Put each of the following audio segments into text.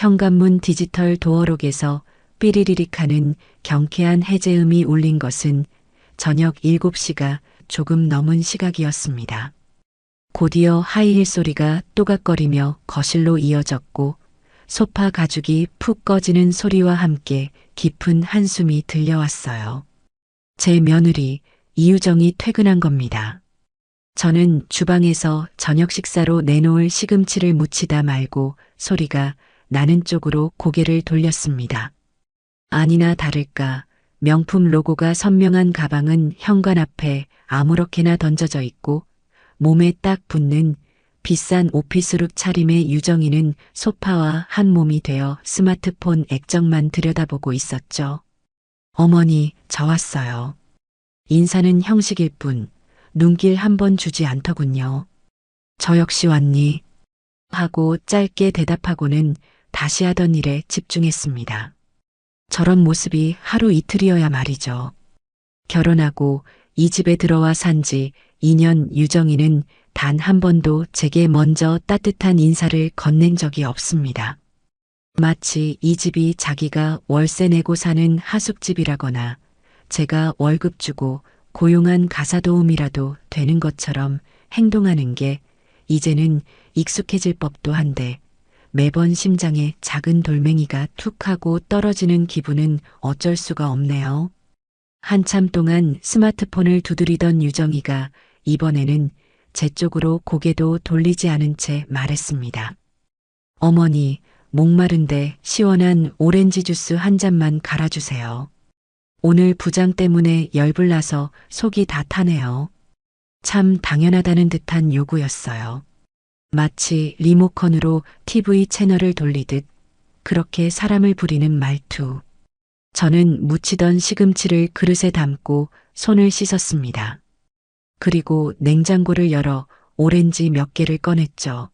현관문 디지털 도어록에서 삐리리릭하는 경쾌한 해제음이 울린 것은 저녁 7시가 조금 넘은 시각이었습니다. 곧이어 하이힐 소리가 또각거리며 거실로 이어졌고 소파 가죽이 푹 꺼지는 소리와 함께 깊은 한숨이 들려왔어요. 제 며느리 이유정이 퇴근한 겁니다. 저는 주방에서 저녁 식사로 내놓을 시금치를 무치다 말고 소리가 나는 쪽으로 고개를 돌렸습니다. 아니나 다를까 명품 로고가 선명한 가방은 현관 앞에 아무렇게나 던져져 있고 몸에 딱 붙는 비싼 오피스룩 차림의 유정이는 소파와 한 몸이 되어 스마트폰 액정만 들여다보고 있었죠. 어머니, 저 왔어요. 인사는 형식일 뿐 눈길 한 번 주지 않더군요. 저 역시 왔니? 하고 짧게 대답하고는 다시 하던 일에 집중했습니다. 저런 모습이 하루 이틀이어야 말이죠. 결혼하고 이 집에 들어와 산 지 2년 유정이는 단 한 번도 제게 먼저 따뜻한 인사를 건넨 적이 없습니다. 마치 이 집이 자기가 월세 내고 사는 하숙집이라거나 제가 월급 주고 고용한 가사도우미라도 되는 것처럼 행동하는 게 이제는 익숙해질 법도 한데 매번 심장에 작은 돌멩이가 툭 하고 떨어지는 기분은 어쩔 수가 없네요. 한참 동안 스마트폰을 두드리던 유정이가 이번에는 제 쪽으로 고개도 돌리지 않은 채 말했습니다. 어머니, 목마른데 시원한 오렌지 주스 한 잔만 갈아주세요. 오늘 부장 때문에 열불 나서 속이 다 타네요. 참 당연하다는 듯한 요구였어요. 마치 리모컨으로 TV 채널을 돌리듯 그렇게 사람을 부리는 말투. 저는 무치던 시금치를 그릇에 담고 손을 씻었습니다. 그리고 냉장고를 열어 오렌지 몇 개를 꺼냈죠.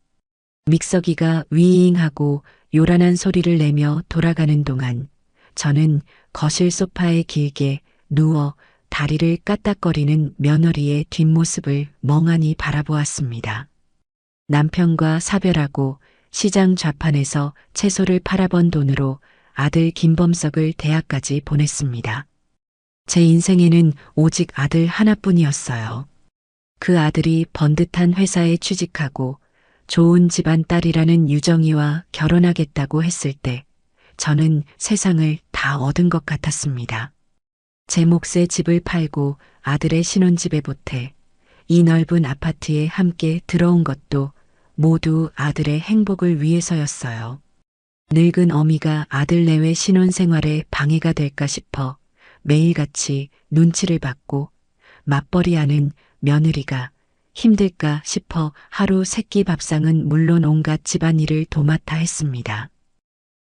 믹서기가 위잉하고 요란한 소리를 내며 돌아가는 동안 저는 거실 소파에 길게 누워 다리를 까딱거리는 며느리의 뒷모습을 멍하니 바라보았습니다. 남편과 사별하고 시장 좌판에서 채소를 팔아번 돈으로 아들 김범석을 대학까지 보냈습니다. 제 인생에는 오직 아들 하나뿐이었어요. 그 아들이 번듯한 회사에 취직하고 좋은 집안 딸이라는 유정이와 결혼하겠다고 했을 때 저는 세상을 다 얻은 것 같았습니다. 제 몫의 집을 팔고 아들의 신혼집에 보태 이 넓은 아파트에 함께 들어온 것도 모두 아들의 행복을 위해서였어요. 늙은 어미가 아들 내외 신혼생활에 방해가 될까 싶어 매일같이 눈치를 받고 맞벌이하는 며느리가 힘들까 싶어 하루 세끼 밥상은 물론 온갖 집안일을 도맡아 했습니다.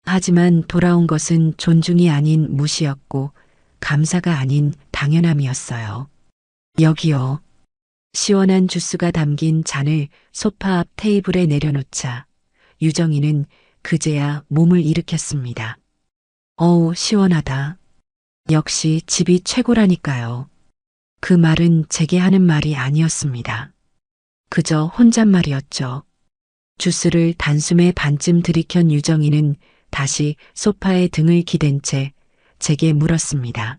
하지만 돌아온 것은 존중이 아닌 무시였고 감사가 아닌 당연함이었어요. 여기요. 시원한 주스가 담긴 잔을 소파 앞 테이블에 내려놓자 유정이는 그제야 몸을 일으켰습니다. 어우, 시원하다. 역시 집이 최고라니까요. 그 말은 제게 하는 말이 아니었습니다. 그저 혼잣말이었죠. 주스를 단숨에 반쯤 들이켠 유정이는 다시 소파에 등을 기댄 채 제게 물었습니다.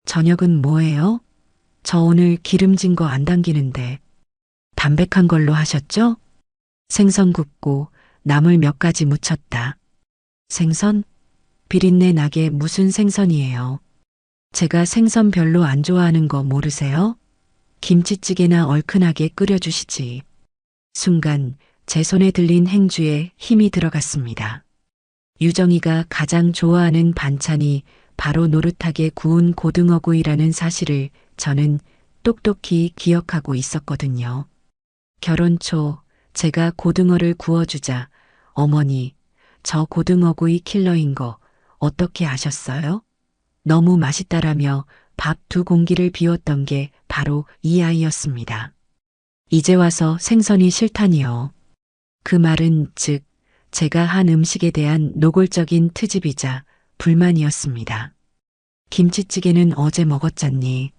저녁은 뭐예요? 저 오늘 기름진 거 안 당기는데. 담백한 걸로 하셨죠? 생선 굽고 나물 몇 가지 무쳤다. 생선? 비린내 나게 무슨 생선이에요? 제가 생선 별로 안 좋아하는 거 모르세요? 김치찌개나 얼큰하게 끓여주시지. 순간 제 손에 들린 행주에 힘이 들어갔습니다. 유정이가 가장 좋아하는 반찬이 바로 노릇하게 구운 고등어구이라는 사실을 저는 똑똑히 기억하고 있었거든요. 결혼 초 제가 고등어를 구워주자 어머니, 저 고등어구이 킬러인 거 어떻게 아셨어요? 너무 맛있다라며 밥 2공기를 비웠던 게 바로 이 아이였습니다. 이제 와서 생선이 싫다니요. 그 말은 즉 제가 한 음식에 대한 노골적인 트집이자 불만이었습니다. 김치찌개는 어제 먹었잖니.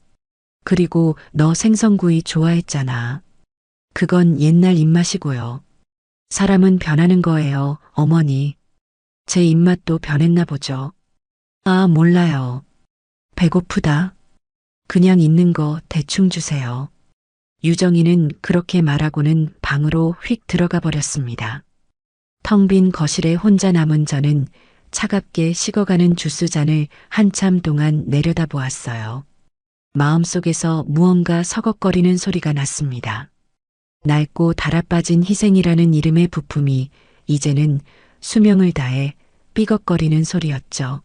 그리고 너 생선구이 좋아했잖아. 그건 옛날 입맛이고요. 사람은 변하는 거예요, 어머니. 제 입맛도 변했나 보죠. 아, 몰라요. 배고프다. 그냥 있는 거 대충 주세요. 유정이는 그렇게 말하고는 방으로 휙 들어가 버렸습니다. 텅 빈 거실에 혼자 남은 저는 차갑게 식어가는 주스잔을 한참 동안 내려다보았어요. 마음속에서 무언가 서걱거리는 소리가 났습니다. 낡고 달아빠진 희생이라는 이름의 부품이 이제는 수명을 다해 삐걱거리는 소리였죠.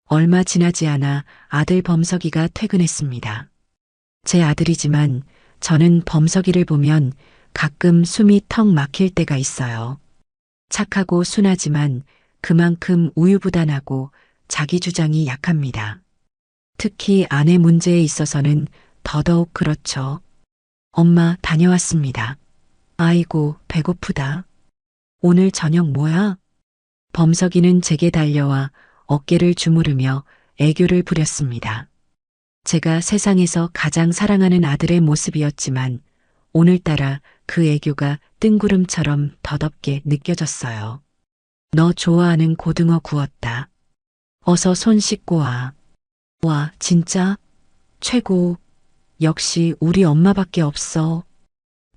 얼마 지나지 않아 아들 범석이가 퇴근했습니다. 제 아들이지만 저는 범석이를 보면 가끔 숨이 턱 막힐 때가 있어요. 착하고 순하지만 그만큼 우유부단하고 자기 주장이 약합니다. 특히 아내 문제에 있어서는 더더욱 그렇죠. 엄마 다녀왔습니다. 아이고 배고프다. 오늘 저녁 뭐야? 범석이는 제게 달려와 어깨를 주무르며 애교를 부렸습니다. 제가 세상에서 가장 사랑하는 아들의 모습이었지만 오늘따라 그 애교가 뜬구름처럼 더덥게 느껴졌어요. 너 좋아하는 고등어 구웠다. 어서 손 씻고 와. 와, 진짜? 최고. 역시 우리 엄마밖에 없어.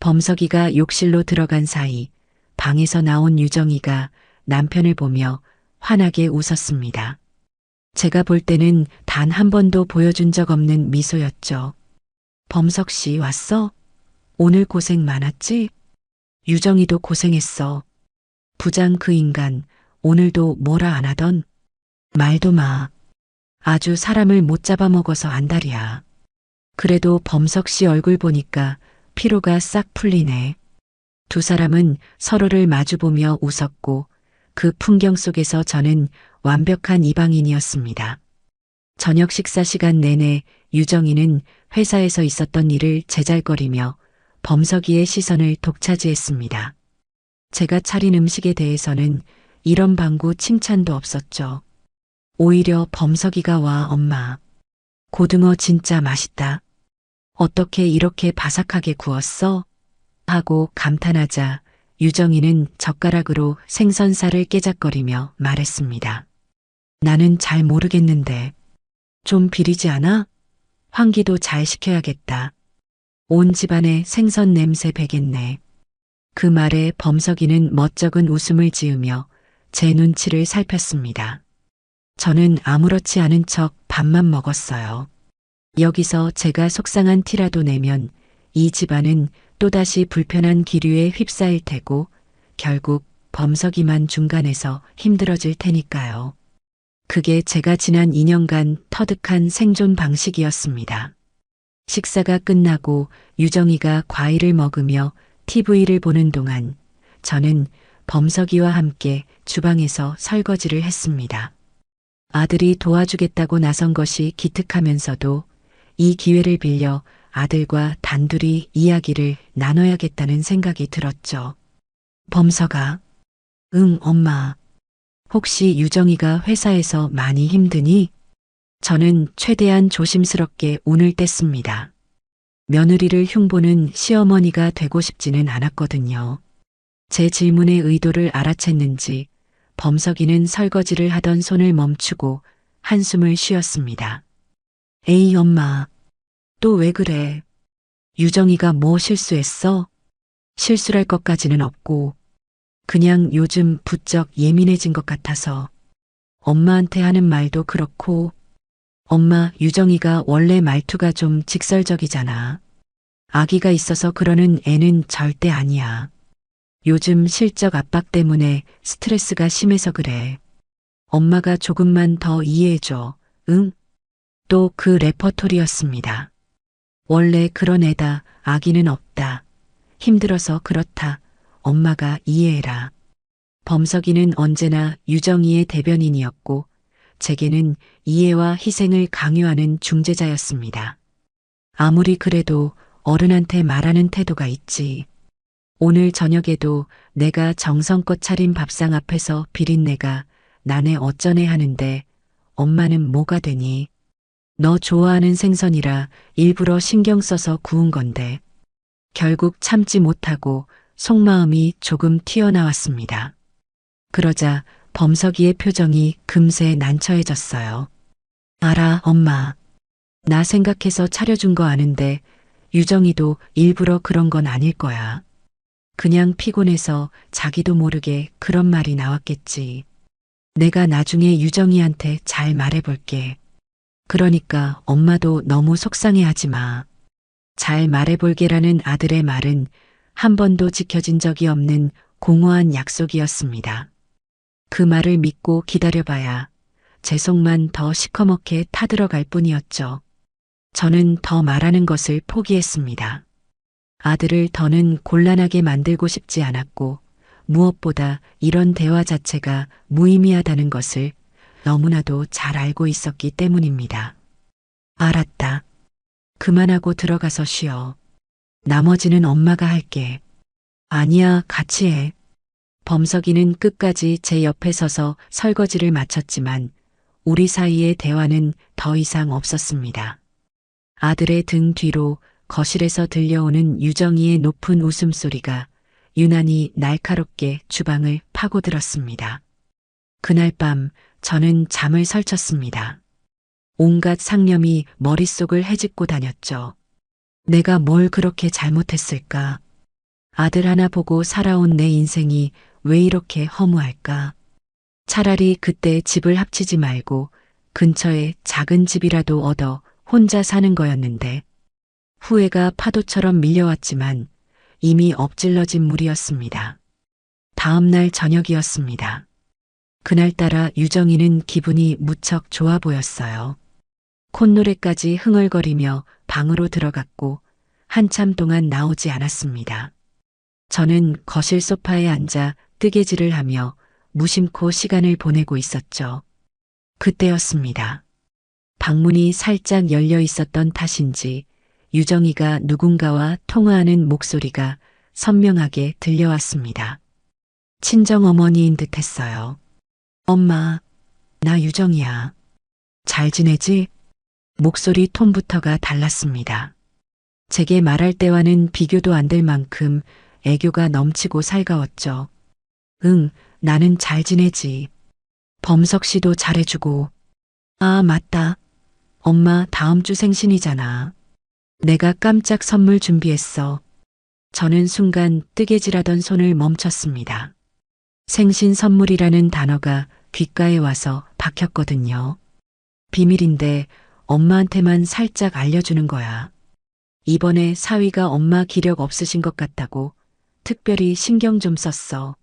범석이가 욕실로 들어간 사이 방에서 나온 유정이가 남편을 보며 환하게 웃었습니다. 제가 볼 때는 단 한 번도 보여준 적 없는 미소였죠. 범석 씨 왔어? 오늘 고생 많았지? 유정이도 고생했어. 부장 그 인간 오늘도 뭐라 안 하던? 말도 마. 아주 사람을 못 잡아먹어서 안달이야. 그래도 범석 씨 얼굴 보니까 피로가 싹 풀리네. 두 사람은 서로를 마주보며 웃었고 그 풍경 속에서 저는 완벽한 이방인이었습니다. 저녁 식사 시간 내내 유정이는 회사에서 있었던 일을 제잘거리며 범석이의 시선을 독차지했습니다. 제가 차린 음식에 대해서는 이런 방구 칭찬도 없었죠. 오히려 범석이가 와 엄마. 고등어 진짜 맛있다. 어떻게 이렇게 바삭하게 구웠어? 하고 감탄하자 유정이는 젓가락으로 생선살을 깨작거리며 말했습니다. 나는 잘 모르겠는데 좀 비리지 않아? 환기도 잘 시켜야겠다. 온 집안에 생선 냄새 배겠네. 그 말에 범석이는 멋쩍은 웃음을 지으며 제 눈치를 살폈습니다. 저는 아무렇지 않은 척 밥만 먹었어요. 여기서 제가 속상한 티라도 내면 이 집안은 또다시 불편한 기류에 휩싸일 테고 결국 범석이만 중간에서 힘들어질 테니까요. 그게 제가 지난 2년간 터득한 생존 방식이었습니다. 식사가 끝나고 유정이가 과일을 먹으며 TV를 보는 동안 저는 범석이와 함께 주방에서 설거지를 했습니다. 아들이 도와주겠다고 나선 것이 기특하면서도 이 기회를 빌려 아들과 단둘이 이야기를 나눠야겠다는 생각이 들었죠. 범석아, 응, 엄마. 혹시 유정이가 회사에서 많이 힘드니? 저는 최대한 조심스럽게 운을 뗐습니다. 며느리를 흉보는 시어머니가 되고 싶지는 않았거든요. 제 질문의 의도를 알아챘는지 범석이는 설거지를 하던 손을 멈추고 한숨을 쉬었습니다. 에이 엄마, 또 왜 그래? 유정이가 뭐 실수했어? 실수랄 것까지는 없고 그냥 요즘 부쩍 예민해진 것 같아서 엄마한테 하는 말도 그렇고 엄마 유정이가 원래 말투가 좀 직설적이잖아. 아기가 있어서 그러는 애는 절대 아니야. 요즘 실적 압박 때문에 스트레스가 심해서 그래. 엄마가 조금만 더 이해해줘. 응? 또 그 레퍼토리였습니다. 원래 그런 애다. 아기는 없다. 힘들어서 그렇다. 엄마가 이해해라. 범석이는 언제나 유정이의 대변인이었고 제게는 이해와 희생을 강요하는 중재자였습니다. 아무리 그래도 어른한테 말하는 태도가 있지. 오늘 저녁에도 내가 정성껏 차린 밥상 앞에서 비린내가 나네 어쩌네 하는데 엄마는 뭐가 되니? 너 좋아하는 생선이라 일부러 신경 써서 구운 건데 결국 참지 못하고 속마음이 조금 튀어나왔습니다. 그러자 범석이의 표정이 금세 난처해졌어요. 알아, 엄마. 나 생각해서 차려준 거 아는데 유정이도 일부러 그런 건 아닐 거야. 그냥 피곤해서 자기도 모르게 그런 말이 나왔겠지. 내가 나중에 유정이한테 잘 말해볼게. 그러니까 엄마도 너무 속상해하지 마. 잘 말해볼게라는 아들의 말은 한 번도 지켜진 적이 없는 공허한 약속이었습니다. 그 말을 믿고 기다려봐야 제 속만 더 시커멓게 타들어갈 뿐이었죠. 저는 더 말하는 것을 포기했습니다. 아들을 더는 곤란하게 만들고 싶지 않았고 무엇보다 이런 대화 자체가 무의미하다는 것을 너무나도 잘 알고 있었기 때문입니다. 알았다. 그만하고 들어가서 쉬어. 나머지는 엄마가 할게. 아니야, 같이 해. 범석이는 끝까지 제 옆에 서서 설거지를 마쳤지만 우리 사이의 대화는 더 이상 없었습니다. 아들의 등 뒤로 거실에서 들려오는 유정이의 높은 웃음소리가 유난히 날카롭게 주방을 파고들었습니다. 그날 밤 저는 잠을 설쳤습니다. 온갖 상념이 머릿속을 헤집고 다녔죠. 내가 뭘 그렇게 잘못했을까? 아들 하나 보고 살아온 내 인생이 왜 이렇게 허무할까? 차라리 그때 집을 합치지 말고 근처에 작은 집이라도 얻어 혼자 사는 거였는데 후회가 파도처럼 밀려왔지만 이미 엎질러진 물이었습니다. 다음 날 저녁이었습니다. 그날따라 유정이는 기분이 무척 좋아 보였어요. 콧노래까지 흥얼거리며 방으로 들어갔고 한참 동안 나오지 않았습니다. 저는 거실 소파에 앉아 뜨개질을 하며 무심코 시간을 보내고 있었죠. 그때였습니다. 방문이 살짝 열려 있었던 탓인지 유정이가 누군가와 통화하는 목소리가 선명하게 들려왔습니다. 친정어머니인 듯 했어요. 엄마, 나 유정이야. 잘 지내지? 목소리 톤부터가 달랐습니다. 제게 말할 때와는 비교도 안 될 만큼 애교가 넘치고 살가웠죠. 응, 나는 잘 지내지. 범석 씨도 잘해주고. 아, 맞다. 엄마 다음 주 생신이잖아. 내가 깜짝 선물 준비했어. 저는 순간 뜨개질하던 손을 멈췄습니다. 생신 선물이라는 단어가 귓가에 와서 박혔거든요. 비밀인데 엄마한테만 살짝 알려주는 거야. 이번에 사위가 엄마 기력 없으신 것 같다고 특별히 신경 좀 썼어.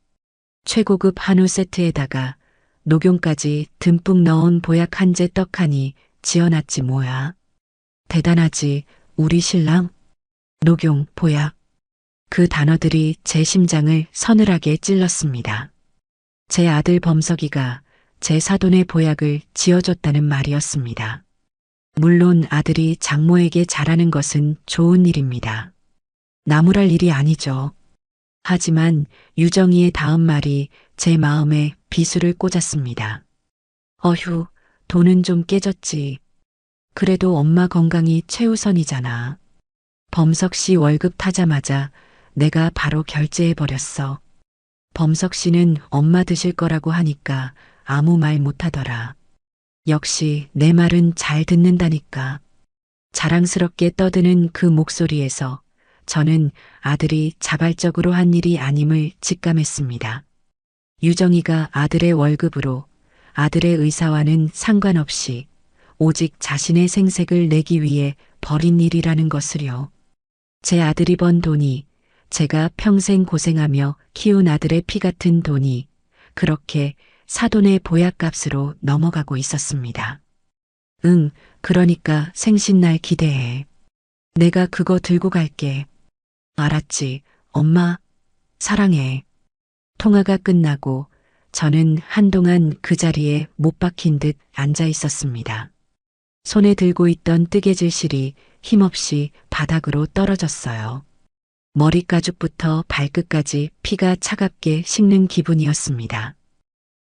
최고급 한우 세트에다가 녹용까지 듬뿍 넣은 보약 한제 떡하니 지어놨지 뭐야. 대단하지, 우리 신랑? 녹용, 보약. 그 단어들이 제 심장을 서늘하게 찔렀습니다. 제 아들 범석이가 제 사돈의 보약을 지어줬다는 말이었습니다. 물론 아들이 장모에게 잘하는 것은 좋은 일입니다. 나무랄 일이 아니죠. 하지만 유정이의 다음 말이 제 마음에 비수를 꽂았습니다. 어휴, 돈은 좀 깨졌지. 그래도 엄마 건강이 최우선이잖아. 범석 씨 월급 타자마자 내가 바로 결제해버렸어. 범석 씨는 엄마 드실 거라고 하니까 아무 말 못하더라. 역시 내 말은 잘 듣는다니까. 자랑스럽게 떠드는 그 목소리에서 저는 아들이 자발적으로 한 일이 아님을 직감했습니다. 유정이가 아들의 월급으로 아들의 의사와는 상관없이 오직 자신의 생색을 내기 위해 벌인 일이라는 것을요. 제 아들이 번 돈이, 제가 평생 고생하며 키운 아들의 피 같은 돈이 그렇게 사돈의 보약값으로 넘어가고 있었습니다. 응, 그러니까 생신날 기대해. 내가 그거 들고 갈게. 알았지, 엄마. 사랑해. 통화가 끝나고 저는 한동안 그 자리에 못 박힌 듯 앉아 있었습니다. 손에 들고 있던 뜨개질 실이 힘없이 바닥으로 떨어졌어요. 머리 가죽부터 발끝까지 피가 차갑게 식는 기분이었습니다.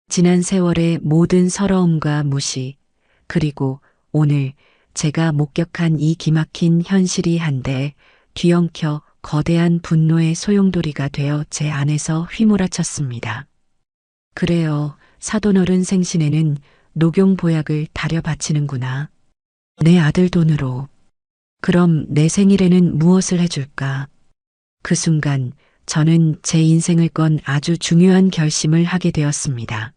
지난 세월의 모든 서러움과 무시, 그리고 오늘 제가 목격한 이 기막힌 현실이 한데 뒤엉켜 거대한 분노의 소용돌이가 되어 제 안에서 휘몰아쳤습니다. 그래요. 사돈어른 생신에는 녹용보약을 다려 바치는구나. 내 아들 돈으로. 그럼 내 생일에는 무엇을 해줄까? 그 순간 저는 제 인생을 건 아주 중요한 결심을 하게 되었습니다.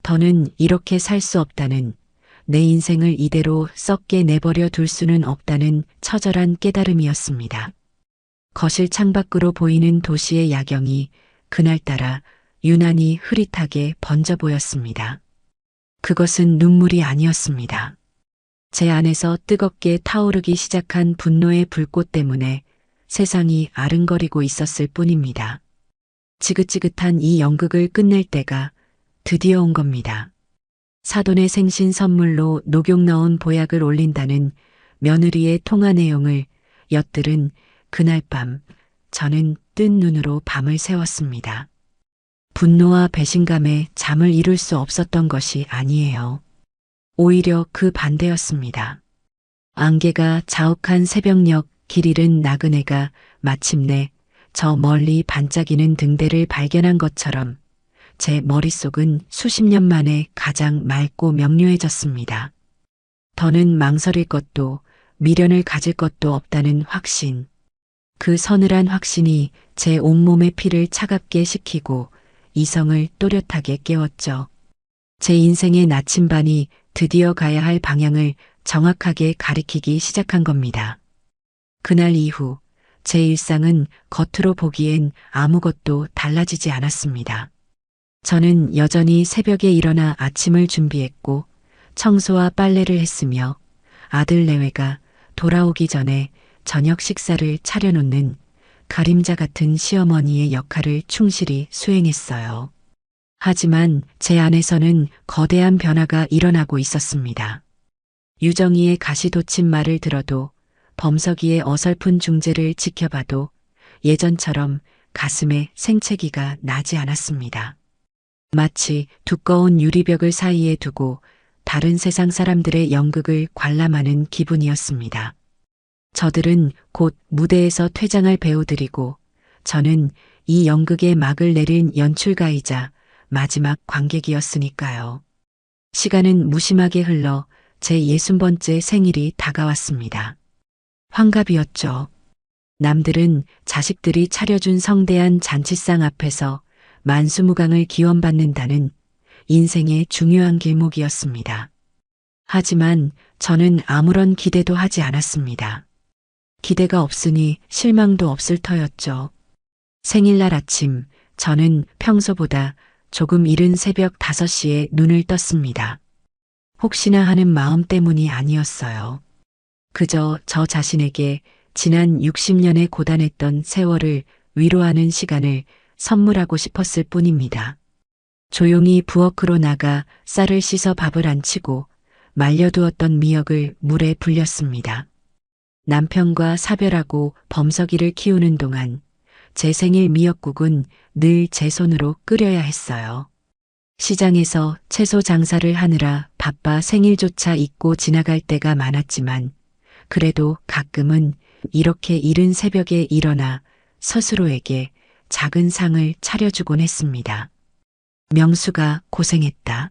더는 이렇게 살 수 없다는, 내 인생을 이대로 썩게 내버려 둘 수는 없다는 처절한 깨달음이었습니다. 거실 창밖으로 보이는 도시의 야경이 그날따라 유난히 흐릿하게 번져 보였습니다. 그것은 눈물이 아니었습니다. 제 안에서 뜨겁게 타오르기 시작한 분노의 불꽃 때문에 세상이 아른거리고 있었을 뿐입니다. 지긋지긋한 이 연극을 끝낼 때가 드디어 온 겁니다. 사돈의 생신 선물로 녹용 넣은 보약을 올린다는 며느리의 통화 내용을 엿들은 그날 밤 저는 뜬 눈으로 밤을 새웠습니다. 분노와 배신감에 잠을 이룰 수 없었던 것이 아니에요. 오히려 그 반대였습니다. 안개가 자욱한 새벽녘 길 잃은 나그네가 마침내 저 멀리 반짝이는 등대를 발견한 것처럼 제 머릿속은 수십 년 만에 가장 맑고 명료해졌습니다. 더는 망설일 것도 미련을 가질 것도 없다는 확신. 그 서늘한 확신이 제 온몸의 피를 차갑게 식히고 이성을 또렷하게 깨웠죠. 제 인생의 나침반이 드디어 가야 할 방향을 정확하게 가리키기 시작한 겁니다. 그날 이후 제 일상은 겉으로 보기엔 아무것도 달라지지 않았습니다. 저는 여전히 새벽에 일어나 아침을 준비했고 청소와 빨래를 했으며 아들 내외가 돌아오기 전에 저녁 식사를 차려놓는 그림자 같은 시어머니의 역할을 충실히 수행했어요. 하지만 제 안에서는 거대한 변화가 일어나고 있었습니다. 유정이의 가시돋친 말을 들어도 범석이의 어설픈 중재를 지켜봐도 예전처럼 가슴에 생채기가 나지 않았습니다. 마치 두꺼운 유리벽을 사이에 두고 다른 세상 사람들의 연극을 관람하는 기분이었습니다. 저들은 곧 무대에서 퇴장할 배우들이고 저는 이 연극의 막을 내린 연출가이자 마지막 관객이었으니까요. 시간은 무심하게 흘러 제 60번째 생일이 다가왔습니다. 환갑이었죠. 남들은 자식들이 차려준 성대한 잔치상 앞에서 만수무강을 기원받는다는 인생의 중요한 길목이었습니다. 하지만 저는 아무런 기대도 하지 않았습니다. 기대가 없으니 실망도 없을 터였죠. 생일날 아침 저는 평소보다 조금 이른 새벽 5시에 눈을 떴습니다. 혹시나 하는 마음 때문이 아니었어요. 그저 저 자신에게 지난 60년의 고단했던 세월을 위로하는 시간을 선물하고 싶었을 뿐입니다. 조용히 부엌으로 나가 쌀을 씻어 밥을 안 치고 말려두었던 미역을 물에 불렸습니다. 남편과 사별하고 범석이를 키우는 동안 제 생일 미역국은 늘 제 손으로 끓여야 했어요. 시장에서 채소 장사를 하느라 바빠 생일조차 잊고 지나갈 때가 많았지만 그래도 가끔은 이렇게 이른 새벽에 일어나 스스로에게 작은 상을 차려주곤 했습니다. 명수가 고생했다.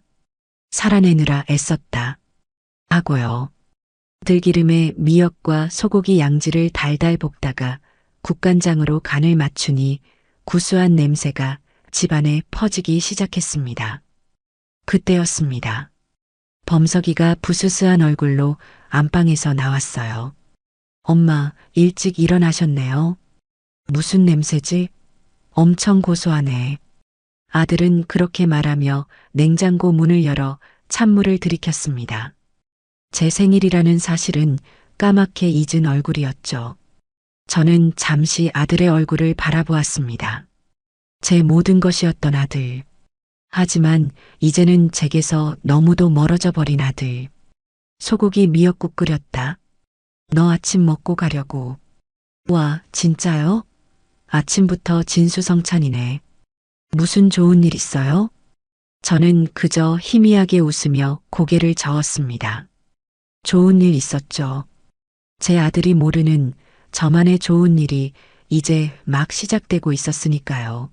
살아내느라 애썼다. 하고요. 들기름에 미역과 소고기 양지를 달달 볶다가 국간장으로 간을 맞추니 구수한 냄새가 집안에 퍼지기 시작했습니다. 그때였습니다. 범석이가 부스스한 얼굴로 안방에서 나왔어요. 엄마, 일찍 일어나셨네요. 무슨 냄새지? 엄청 고소하네. 아들은 그렇게 말하며 냉장고 문을 열어 찬물을 들이켰습니다. 제 생일이라는 사실은 까맣게 잊은 얼굴이었죠. 저는 잠시 아들의 얼굴을 바라보았습니다. 제 모든 것이었던 아들. 하지만 이제는 제게서 너무도 멀어져 버린 아들. 소고기 미역국 끓였다. 너 아침 먹고 가려고. 와, 진짜요? 아침부터 진수성찬이네. 무슨 좋은 일 있어요? 저는 그저 희미하게 웃으며 고개를 저었습니다. 좋은 일 있었죠. 제 아들이 모르는 저만의 좋은 일이 이제 막 시작되고 있었으니까요.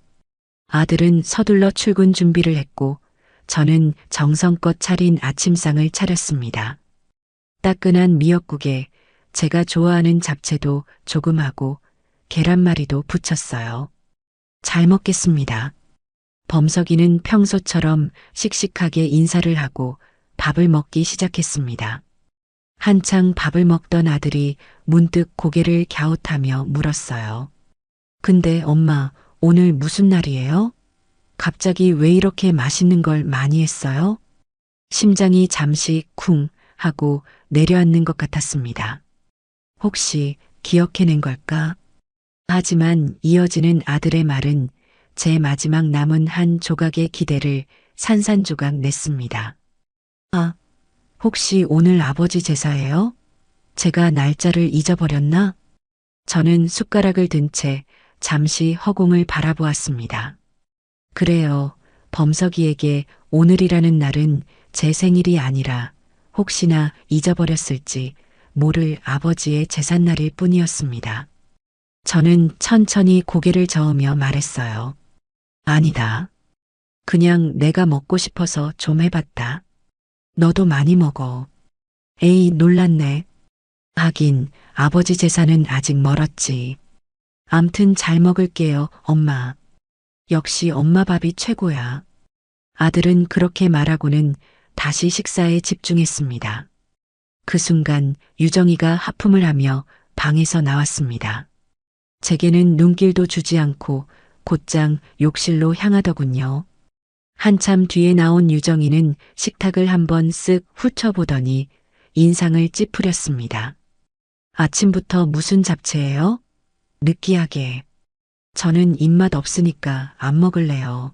아들은 서둘러 출근 준비를 했고 저는 정성껏 차린 아침상을 차렸습니다. 따끈한 미역국에 제가 좋아하는 잡채도 조금 하고 계란말이도 부쳤어요. 잘 먹겠습니다. 범석이는 평소처럼 씩씩하게 인사를 하고 밥을 먹기 시작했습니다. 한창 밥을 먹던 아들이 문득 고개를 갸웃하며 물었어요. 근데 엄마, 오늘 무슨 날이에요? 갑자기 왜 이렇게 맛있는 걸 많이 했어요? 심장이 잠시 쿵 하고 내려앉는 것 같았습니다. 혹시 기억해낸 걸까? 하지만 이어지는 아들의 말은 제 마지막 남은 한 조각의 기대를 산산조각 냈습니다. 아, 혹시 오늘 아버지 제사예요? 제가 날짜를 잊어버렸나? 저는 숟가락을 든 채 잠시 허공을 바라보았습니다. 그래요. 범석이에게 오늘이라는 날은 제 생일이 아니라 혹시나 잊어버렸을지 모를 아버지의 제삿날일 뿐이었습니다. 저는 천천히 고개를 저으며 말했어요. 아니다. 그냥 내가 먹고 싶어서 좀 해봤다. 너도 많이 먹어. 에이, 놀랐네. 하긴 아버지 제사는 아직 멀었지. 암튼 잘 먹을게요, 엄마. 역시 엄마 밥이 최고야. 아들은 그렇게 말하고는 다시 식사에 집중했습니다. 그 순간 유정이가 하품을 하며 방에서 나왔습니다. 제게는 눈길도 주지 않고 곧장 욕실로 향하더군요. 한참 뒤에 나온 유정이는 식탁을 한번 쓱 훑어보더니 인상을 찌푸렸습니다. 아침부터 무슨 잡채예요? 느끼하게. 저는 입맛 없으니까 안 먹을래요.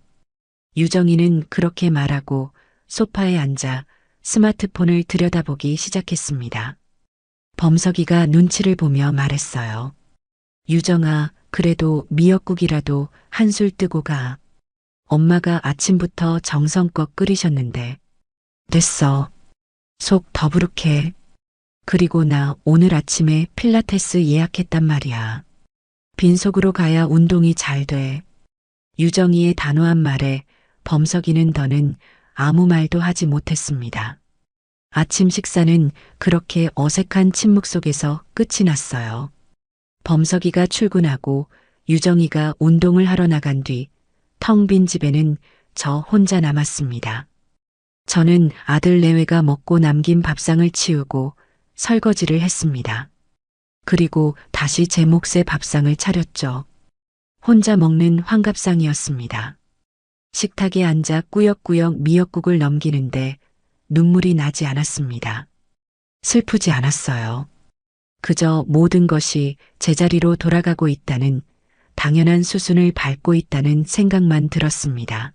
유정이는 그렇게 말하고 소파에 앉아 스마트폰을 들여다보기 시작했습니다. 범석이가 눈치를 보며 말했어요. 유정아, 그래도 미역국이라도 한술 뜨고 가. 엄마가 아침부터 정성껏 끓이셨는데. 됐어. 속 더부룩해. 그리고 나 오늘 아침에 필라테스 예약했단 말이야. 빈속으로 가야 운동이 잘 돼. 유정이의 단호한 말에 범석이는 더는 아무 말도 하지 못했습니다. 아침 식사는 그렇게 어색한 침묵 속에서 끝이 났어요. 범석이가 출근하고 유정이가 운동을 하러 나간 뒤 텅 빈 집에는 저 혼자 남았습니다. 저는 아들 내외가 먹고 남긴 밥상을 치우고 설거지를 했습니다. 그리고 다시 제 몫의 밥상을 차렸죠. 혼자 먹는 환갑상이었습니다. 식탁에 앉아 꾸역꾸역 미역국을 넘기는데 눈물이 나지 않았습니다. 슬프지 않았어요. 그저 모든 것이 제자리로 돌아가고 있다는 당연한 수순을 밟고 있다는 생각만 들었습니다.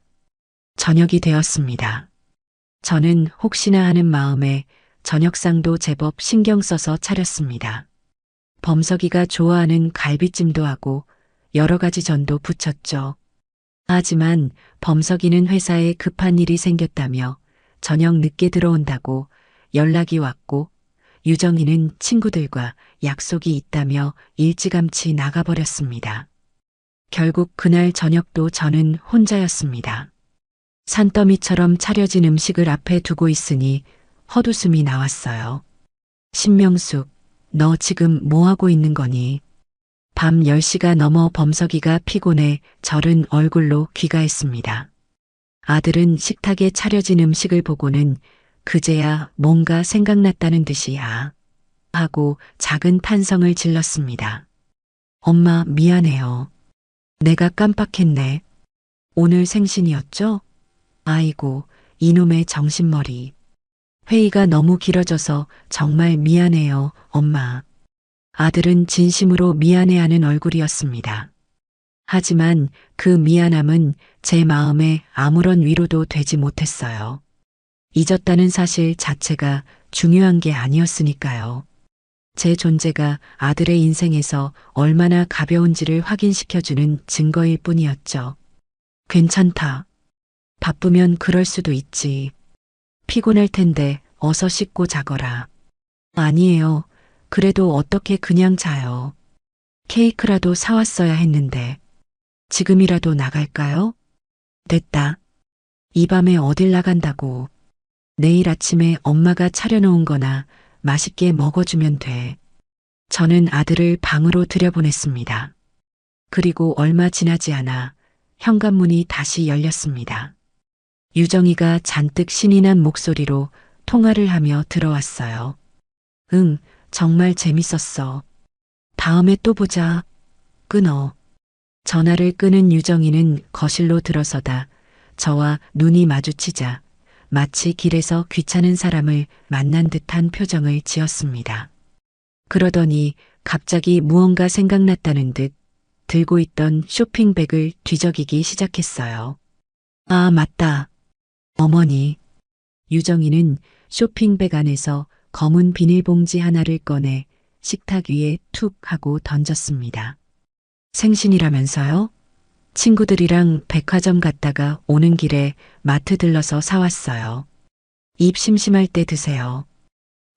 저녁이 되었습니다. 저는 혹시나 하는 마음에 저녁상도 제법 신경 써서 차렸습니다. 범석이가 좋아하는 갈비찜도 하고 여러 가지 전도 부쳤죠. 하지만 범석이는 회사에 급한 일이 생겼다며 저녁 늦게 들어온다고 연락이 왔고 유정이는 친구들과 약속이 있다며 일찌감치 나가버렸습니다. 결국 그날 저녁도 저는 혼자였습니다. 산더미처럼 차려진 음식을 앞에 두고 있으니 헛웃음이 나왔어요. 신명숙, 너 지금 뭐하고 있는 거니? 밤 10시가 넘어 범석이가 피곤해 절은 얼굴로 귀가했습니다. 아들은 식탁에 차려진 음식을 보고는 그제야 뭔가 생각났다는 듯이 하고 작은 탄성을 질렀습니다. 엄마, 미안해요. 내가 깜빡했네. 오늘 생신이었죠? 아이고, 이놈의 정신머리. 회의가 너무 길어져서 정말 미안해요, 엄마. 아들은 진심으로 미안해하는 얼굴이었습니다. 하지만 그 미안함은 제 마음에 아무런 위로도 되지 못했어요. 잊었다는 사실 자체가 중요한 게 아니었으니까요. 제 존재가 아들의 인생에서 얼마나 가벼운지를 확인시켜주는 증거일 뿐이었죠. 괜찮다. 바쁘면 그럴 수도 있지. 피곤할 텐데 어서 씻고 자거라. 아니에요. 그래도 어떻게 그냥 자요. 케이크라도 사왔어야 했는데. 지금이라도 나갈까요? 됐다. 이 밤에 어딜 나간다고. 내일 아침에 엄마가 차려놓은 거나 맛있게 먹어주면 돼. 저는 아들을 방으로 들여보냈습니다. 그리고 얼마 지나지 않아 현관문이 다시 열렸습니다. 유정이가 잔뜩 신이 난 목소리로 통화를 하며 들어왔어요. 응, 정말 재밌었어. 다음에 또 보자. 끊어. 전화를 끄는 유정이는 거실로 들어서다 저와 눈이 마주치자 마치 길에서 귀찮은 사람을 만난 듯한 표정을 지었습니다. 그러더니 갑자기 무언가 생각났다는 듯 들고 있던 쇼핑백을 뒤적이기 시작했어요. 아, 맞다. 어머니. 유정이는 쇼핑백 안에서 검은 비닐봉지 하나를 꺼내 식탁 위에 툭 하고 던졌습니다. 생신이라면서요? 친구들이랑 백화점 갔다가 오는 길에 마트 들러서 사왔어요. 입 심심할 때 드세요.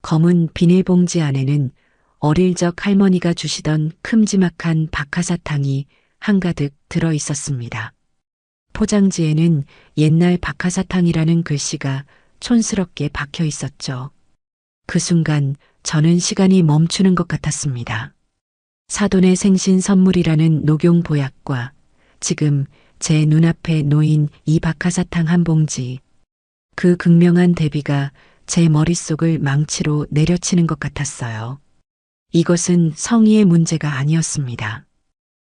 검은 비닐봉지 안에는 어릴 적 할머니가 주시던 큼지막한 박하사탕이 한가득 들어 있었습니다. 포장지에는 옛날 박하사탕이라는 글씨가 촌스럽게 박혀 있었죠. 그 순간 저는 시간이 멈추는 것 같았습니다. 사돈의 생신 선물이라는 녹용 보약과 지금 제 눈앞에 놓인 이 박하사탕 한 봉지. 그 극명한 대비가 제 머릿속을 망치로 내려치는 것 같았어요. 이것은 성의의 문제가 아니었습니다.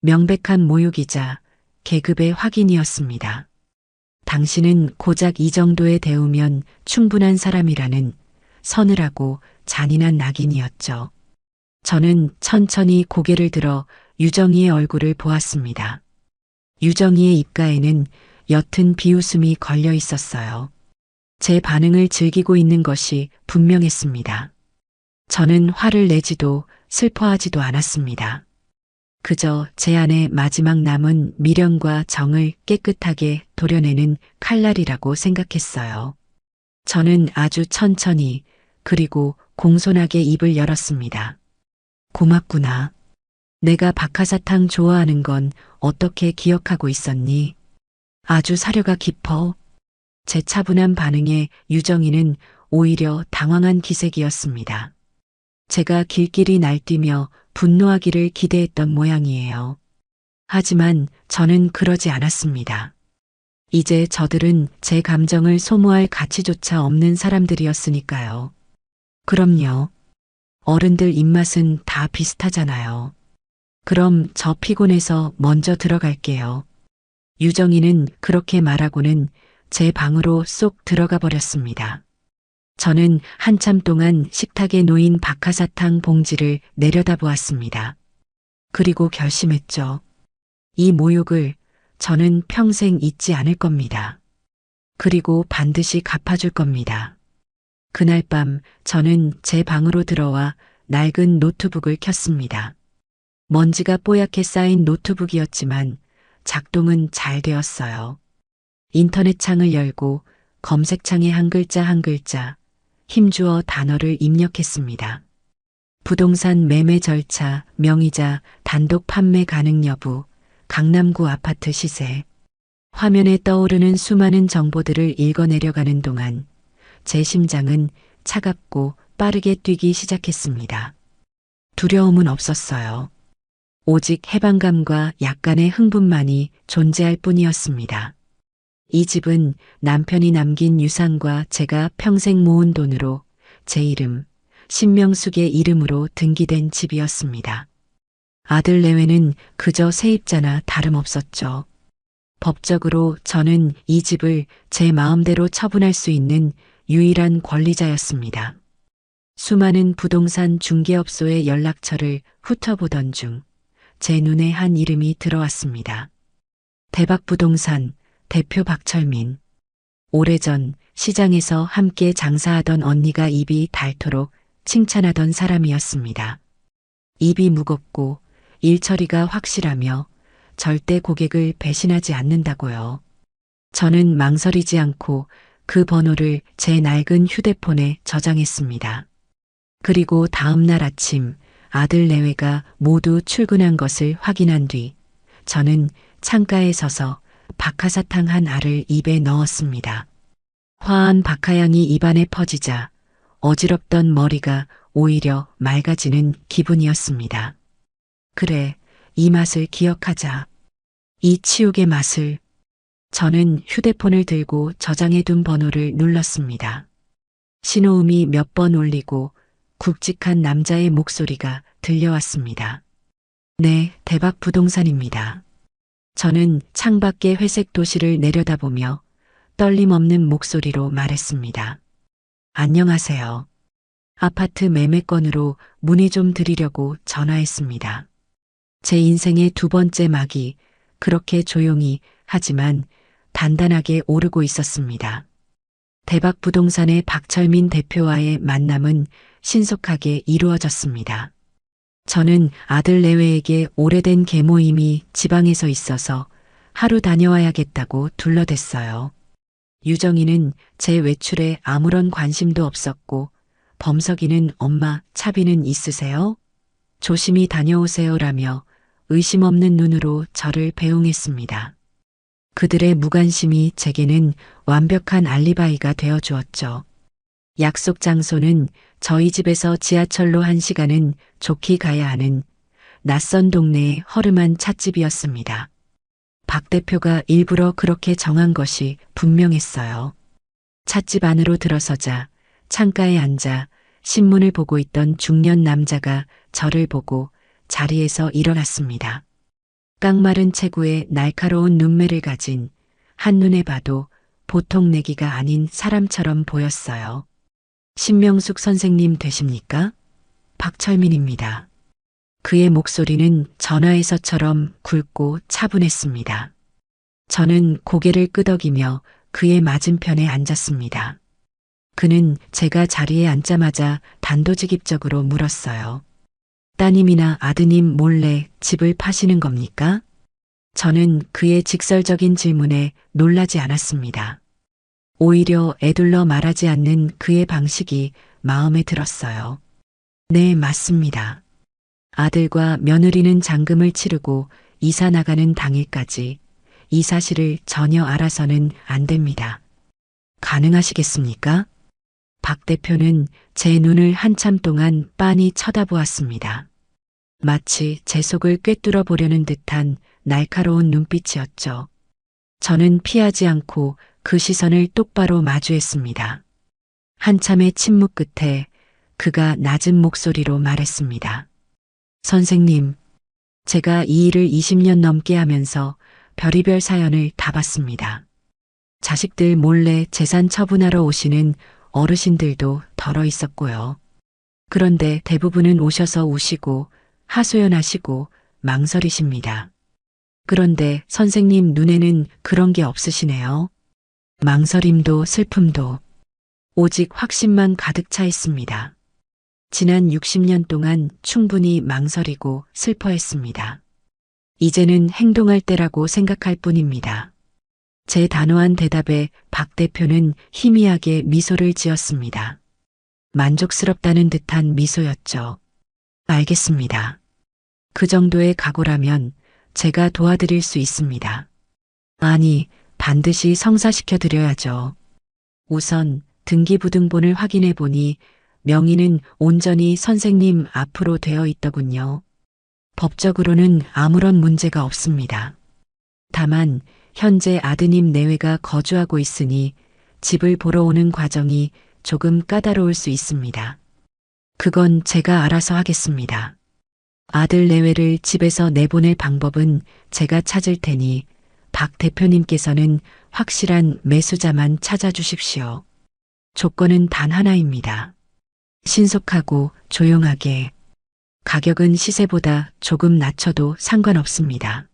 명백한 모욕이자 계급의 확인이었습니다. 당신은 고작 이 정도의 대우면 충분한 사람이라는 서늘하고 잔인한 낙인이었죠. 저는 천천히 고개를 들어 유정이의 얼굴을 보았습니다. 유정이의 입가에는 옅은 비웃음이 걸려 있었어요. 제 반응을 즐기고 있는 것이 분명했습니다. 저는 화를 내지도 슬퍼하지도 않았습니다. 그저 제 안에 마지막 남은 미련과 정을 깨끗하게 도려내는 칼날이라고 생각했어요. 저는 아주 천천히 그리고 공손하게 입을 열었습니다. 고맙구나. 내가 박하사탕 좋아하는 건 어떻게 기억하고 있었니? 아주 사려가 깊어. 제 차분한 반응에 유정이는 오히려 당황한 기색이었습니다. 제가 길길이 날뛰며 분노하기를 기대했던 모양이에요. 하지만 저는 그러지 않았습니다. 이제 저들은 제 감정을 소모할 가치조차 없는 사람들이었으니까요. 그럼요. 어른들 입맛은 다 비슷하잖아요. 그럼 저 피곤해서 먼저 들어갈게요. 유정이는 그렇게 말하고는 제 방으로 쏙 들어가 버렸습니다. 저는 한참 동안 식탁에 놓인 박하사탕 봉지를 내려다보았습니다. 그리고 결심했죠. 이 모욕을 저는 평생 잊지 않을 겁니다. 그리고 반드시 갚아줄 겁니다. 그날 밤 저는 제 방으로 들어와 낡은 노트북을 켰습니다. 먼지가 뽀얗게 쌓인 노트북이었지만 작동은 잘 되었어요. 인터넷 창을 열고 검색창에 한 글자 한 글자 힘주어 단어를 입력했습니다. 부동산 매매 절차, 명의자, 단독 판매 가능 여부, 강남구 아파트 시세. 화면에 떠오르는 수많은 정보들을 읽어내려가는 동안 제 심장은 차갑고 빠르게 뛰기 시작했습니다. 두려움은 없었어요. 오직 해방감과 약간의 흥분만이 존재할 뿐이었습니다. 이 집은 남편이 남긴 유산과 제가 평생 모은 돈으로 제 이름, 신명숙의 이름으로 등기된 집이었습니다. 아들 내외는 그저 세입자나 다름없었죠. 법적으로 저는 이 집을 제 마음대로 처분할 수 있는 유일한 권리자였습니다. 수많은 부동산 중개업소의 연락처를 훑어보던 중 제 눈에 한 이름이 들어왔습니다. 대박부동산 대표 박철민. 오래전 시장에서 함께 장사하던 언니가 입이 닳도록 칭찬하던 사람이었습니다. 입이 무겁고 일처리가 확실하며 절대 고객을 배신하지 않는다고요. 저는 망설이지 않고 그 번호를 제 낡은 휴대폰에 저장했습니다. 그리고 다음 날 아침 아들 내외가 모두 출근한 것을 확인한 뒤 저는 창가에 서서 박하사탕 한 알을 입에 넣었습니다. 화한 박하향이 입안에 퍼지자 어지럽던 머리가 오히려 맑아지는 기분이었습니다. 그래, 이 맛을 기억하자. 이 치욕의 맛을. 저는 휴대폰을 들고 저장해둔 번호를 눌렀습니다. 신호음이 몇 번 울리고 굵직한 남자의 목소리가 들려왔습니다. 네, 대박 부동산입니다. 저는 창밖의 회색 도시를 내려다보며 떨림 없는 목소리로 말했습니다. 안녕하세요. 아파트 매매건으로 문의 좀 드리려고 전화했습니다. 제 인생의 두 번째 막이 그렇게 조용히 하지만 단단하게 오르고 있었습니다. 대박 부동산의 박철민 대표와의 만남은 신속하게 이루어졌습니다. 저는 아들 내외에게 오래된 계모임이 지방에서 있어서 하루 다녀와야겠다고 둘러댔어요. 유정이는 제 외출에 아무런 관심도 없었고 범석이는 엄마 차비는 있으세요? 조심히 다녀오세요라며 의심 없는 눈으로 저를 배웅했습니다. 그들의 무관심이 제게는 완벽한 알리바이가 되어 주었죠. 약속 장소는 저희 집에서 지하철로 1시간은 좋게 가야 하는 낯선 동네의 허름한 찻집이었습니다. 박 대표가 일부러 그렇게 정한 것이 분명했어요. 찻집 안으로 들어서자 창가에 앉아 신문을 보고 있던 중년 남자가 저를 보고 자리에서 일어났습니다. 깡마른 체구에 날카로운 눈매를 가진 한눈에 봐도 보통 내기가 아닌 사람처럼 보였어요. 신명숙 선생님 되십니까? 박철민입니다. 그의 목소리는 전화에서처럼 굵고 차분했습니다. 저는 고개를 끄덕이며 그의 맞은편에 앉았습니다. 그는 제가 자리에 앉자마자 단도직입적으로 물었어요. 따님이나 아드님 몰래 집을 파시는 겁니까? 저는 그의 직설적인 질문에 놀라지 않았습니다. 오히려 애둘러 말하지 않는 그의 방식이 마음에 들었어요. 네, 맞습니다. 아들과 며느리는 잔금을 치르고 이사 나가는 당일까지 이 사실을 전혀 알아서는 안 됩니다. 가능하시겠습니까? 박 대표는 제 눈을 한참 동안 빤히 쳐다보았습니다. 마치 제 속을 꿰뚫어 보려는 듯한 날카로운 눈빛이었죠. 저는 피하지 않고 그 시선을 똑바로 마주했습니다. 한참의 침묵 끝에 그가 낮은 목소리로 말했습니다. 선생님, 제가 이 일을 20년 넘게 하면서 별의별 사연을 다 봤습니다. 자식들 몰래 재산 처분하러 오시는 어르신들도 덜어 있었고요. 그런데 대부분은 오셔서 우시고 하소연하시고 망설이십니다. 그런데 선생님 눈에는 그런 게 없으시네요. 망설임도 슬픔도 오직 확신만 가득 차 있습니다. 지난 60년 동안 충분히 망설이고 슬퍼했습니다. 이제는 행동할 때라고 생각할 뿐입니다. 제 단호한 대답에 박 대표는 희미하게 미소를 지었습니다. 만족스럽다는 듯한 미소였죠. 알겠습니다. 그 정도의 각오라면 제가 도와드릴 수 있습니다. 아니, 반드시 성사시켜 드려야죠. 우선 등기부등본을 확인해 보니 명의는 온전히 선생님 앞으로 되어 있더군요. 법적으로는 아무런 문제가 없습니다. 다만 현재 아드님 내외가 거주하고 있으니 집을 보러 오는 과정이 조금 까다로울 수 있습니다. 그건 제가 알아서 하겠습니다. 아들 내외를 집에서 내보낼 방법은 제가 찾을 테니 박 대표님께서는 확실한 매수자만 찾아주십시오. 조건은 단 하나입니다. 신속하고 조용하게. 가격은 시세보다 조금 낮춰도 상관없습니다.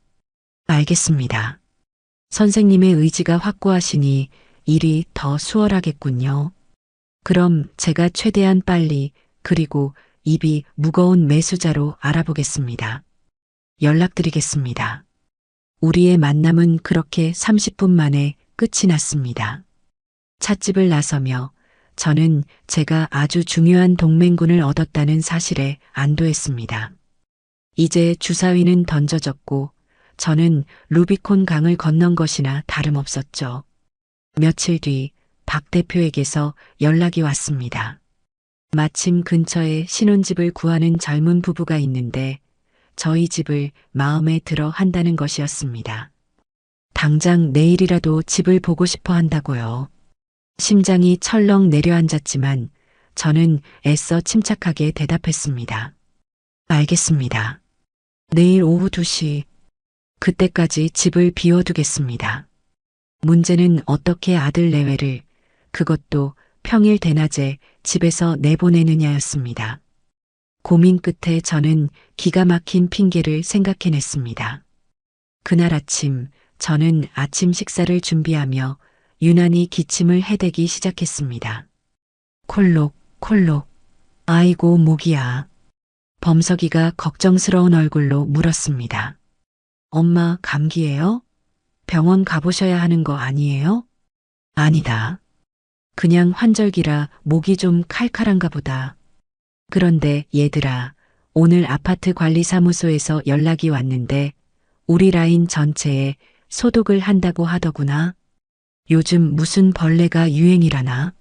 알겠습니다. 선생님의 의지가 확고하시니 일이 더 수월하겠군요. 그럼 제가 최대한 빨리 그리고 입이 무거운 매수자로 알아보겠습니다. 연락드리겠습니다. 우리의 만남은 그렇게 30분 만에 끝이 났습니다. 찻집을 나서며 저는 제가 아주 중요한 동맹군을 얻었다는 사실에 안도했습니다. 이제 주사위는 던져졌고 저는 루비콘 강을 건넌 것이나 다름없었죠. 며칠 뒤 박 대표에게서 연락이 왔습니다. 마침 근처에 신혼집을 구하는 젊은 부부가 있는데 저희 집을 마음에 들어 한다는 것이었습니다. 당장 내일이라도 집을 보고 싶어 한다고요. 심장이 철렁 내려앉았지만 저는 애써 침착하게 대답했습니다. 알겠습니다. 내일 오후 2시. 그때까지 집을 비워두겠습니다. 문제는 어떻게 아들 내외를, 그것도 평일 대낮에 집에서 내보내느냐였습니다. 고민 끝에 저는 기가 막힌 핑계를 생각해냈습니다. 그날 아침 저는 아침 식사를 준비하며 유난히 기침을 해대기 시작했습니다. 콜록, 콜록. 아이고 목이야. 범석이가 걱정스러운 얼굴로 물었습니다. 엄마 감기예요? 병원 가보셔야 하는 거 아니에요? 아니다. 그냥 환절기라 목이 좀 칼칼한가 보다. 그런데 얘들아, 오늘 아파트 관리사무소에서 연락이 왔는데 우리 라인 전체에 소독을 한다고 하더구나. 요즘 무슨 벌레가 유행이라나.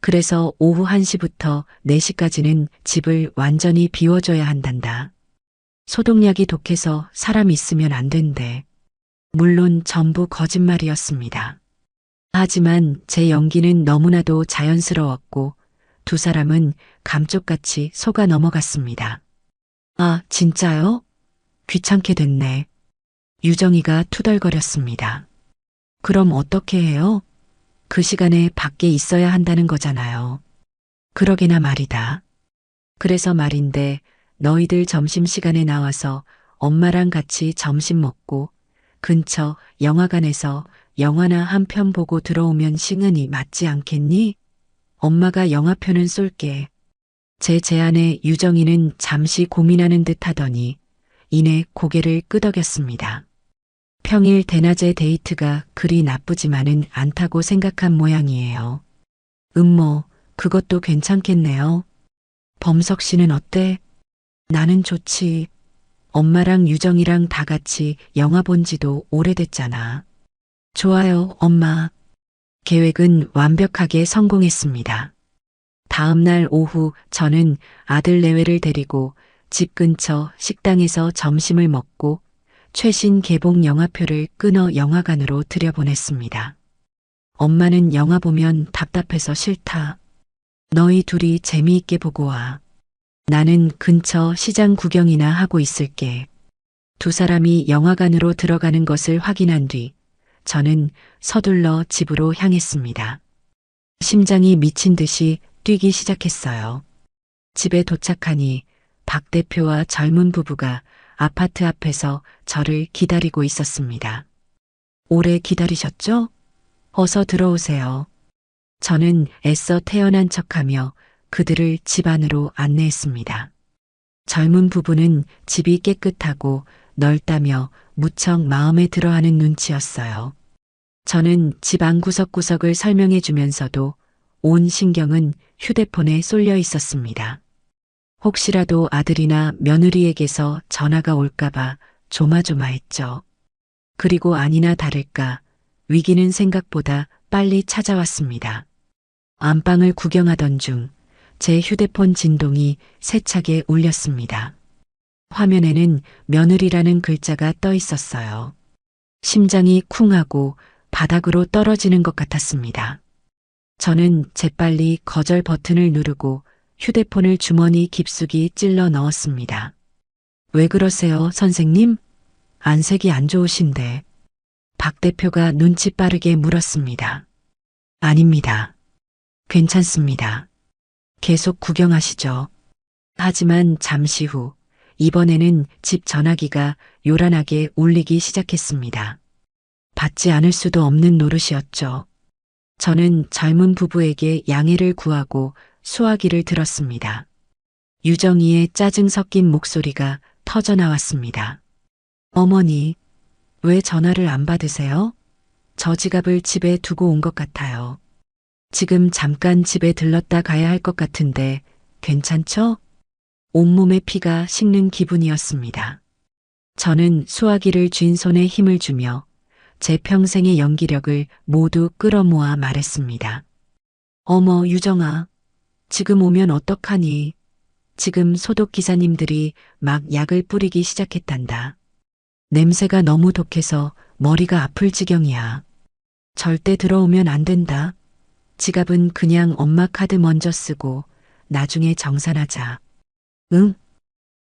그래서 오후 1시부터 4시까지는 집을 완전히 비워줘야 한단다. 소독약이 독해서 사람 있으면 안 된대. 물론 전부 거짓말이었습니다. 하지만 제 연기는 너무나도 자연스러웠고 두 사람은 감쪽같이 속아 넘어갔습니다. 아, 진짜요? 귀찮게 됐네. 유정이가 투덜거렸습니다. 그럼 어떻게 해요? 그 시간에 밖에 있어야 한다는 거잖아요. 그러게나 말이다. 그래서 말인데 너희들 점심시간에 나와서 엄마랑 같이 점심 먹고 근처 영화관에서 영화나 한 편 보고 들어오면 시간이 맞지 않겠니? 엄마가 영화표는 쏠게. 제 제안에 유정이는 잠시 고민하는 듯 하더니 이내 고개를 끄덕였습니다. 평일 대낮의 데이트가 그리 나쁘지만은 않다고 생각한 모양이에요. 뭐, 그것도 괜찮겠네요. 범석 씨는 어때? 나는 좋지. 엄마랑 유정이랑 다 같이 영화 본 지도 오래됐잖아. 좋아요, 엄마. 계획은 완벽하게 성공했습니다. 다음 날 오후 저는 아들 내외를 데리고 집 근처 식당에서 점심을 먹고 최신 개봉 영화표를 끊어 영화관으로 들여보냈습니다. 엄마는 영화 보면 답답해서 싫다. 너희 둘이 재미있게 보고 와. 나는 근처 시장 구경이나 하고 있을게. 두 사람이 영화관으로 들어가는 것을 확인한 뒤 저는 서둘러 집으로 향했습니다. 심장이 미친 듯이 뛰기 시작했어요. 집에 도착하니 박 대표와 젊은 부부가 아파트 앞에서 저를 기다리고 있었습니다. 오래 기다리셨죠? 어서 들어오세요. 저는 애써 태어난 척하며 그들을 집 안으로 안내했습니다. 젊은 부부는 집이 깨끗하고 넓다며 무척 마음에 들어하는 눈치였어요. 저는 집 안 구석구석을 설명해 주면서도 온 신경은 휴대폰에 쏠려 있었습니다. 혹시라도 아들이나 며느리에게서 전화가 올까봐 조마조마했죠. 그리고 아니나 다를까 위기는 생각보다 빨리 찾아왔습니다. 안방을 구경하던 중 제 휴대폰 진동이 세차게 울렸습니다. 화면에는 며느리라는 글자가 떠 있었어요. 심장이 쿵하고 바닥으로 떨어지는 것 같았습니다. 저는 재빨리 거절 버튼을 누르고 휴대폰을 주머니 깊숙이 찔러 넣었습니다. 왜 그러세요, 선생님? 안색이 안 좋으신데. 박 대표가 눈치 빠르게 물었습니다. 아닙니다. 괜찮습니다. 계속 구경하시죠. 하지만 잠시 후 이번에는 집 전화기가 요란하게 울리기 시작했습니다. 받지 않을 수도 없는 노릇이었죠. 저는 젊은 부부에게 양해를 구하고 수화기를 들었습니다. 유정이의 짜증 섞인 목소리가 터져 나왔습니다. 어머니, 왜 전화를 안 받으세요? 저 지갑을 집에 두고 온 것 같아요. 지금 잠깐 집에 들렀다 가야 할 것 같은데 괜찮죠? 온몸에 피가 식는 기분이었습니다. 저는 수화기를 쥔 손에 힘을 주며 제 평생의 연기력을 모두 끌어모아 말했습니다. 어머, 유정아. 지금 오면 어떡하니? 지금 소독 기사님들이 막 약을 뿌리기 시작했단다. 냄새가 너무 독해서 머리가 아플 지경이야. 절대 들어오면 안 된다. 지갑은 그냥 엄마 카드 먼저 쓰고 나중에 정산하자. 응?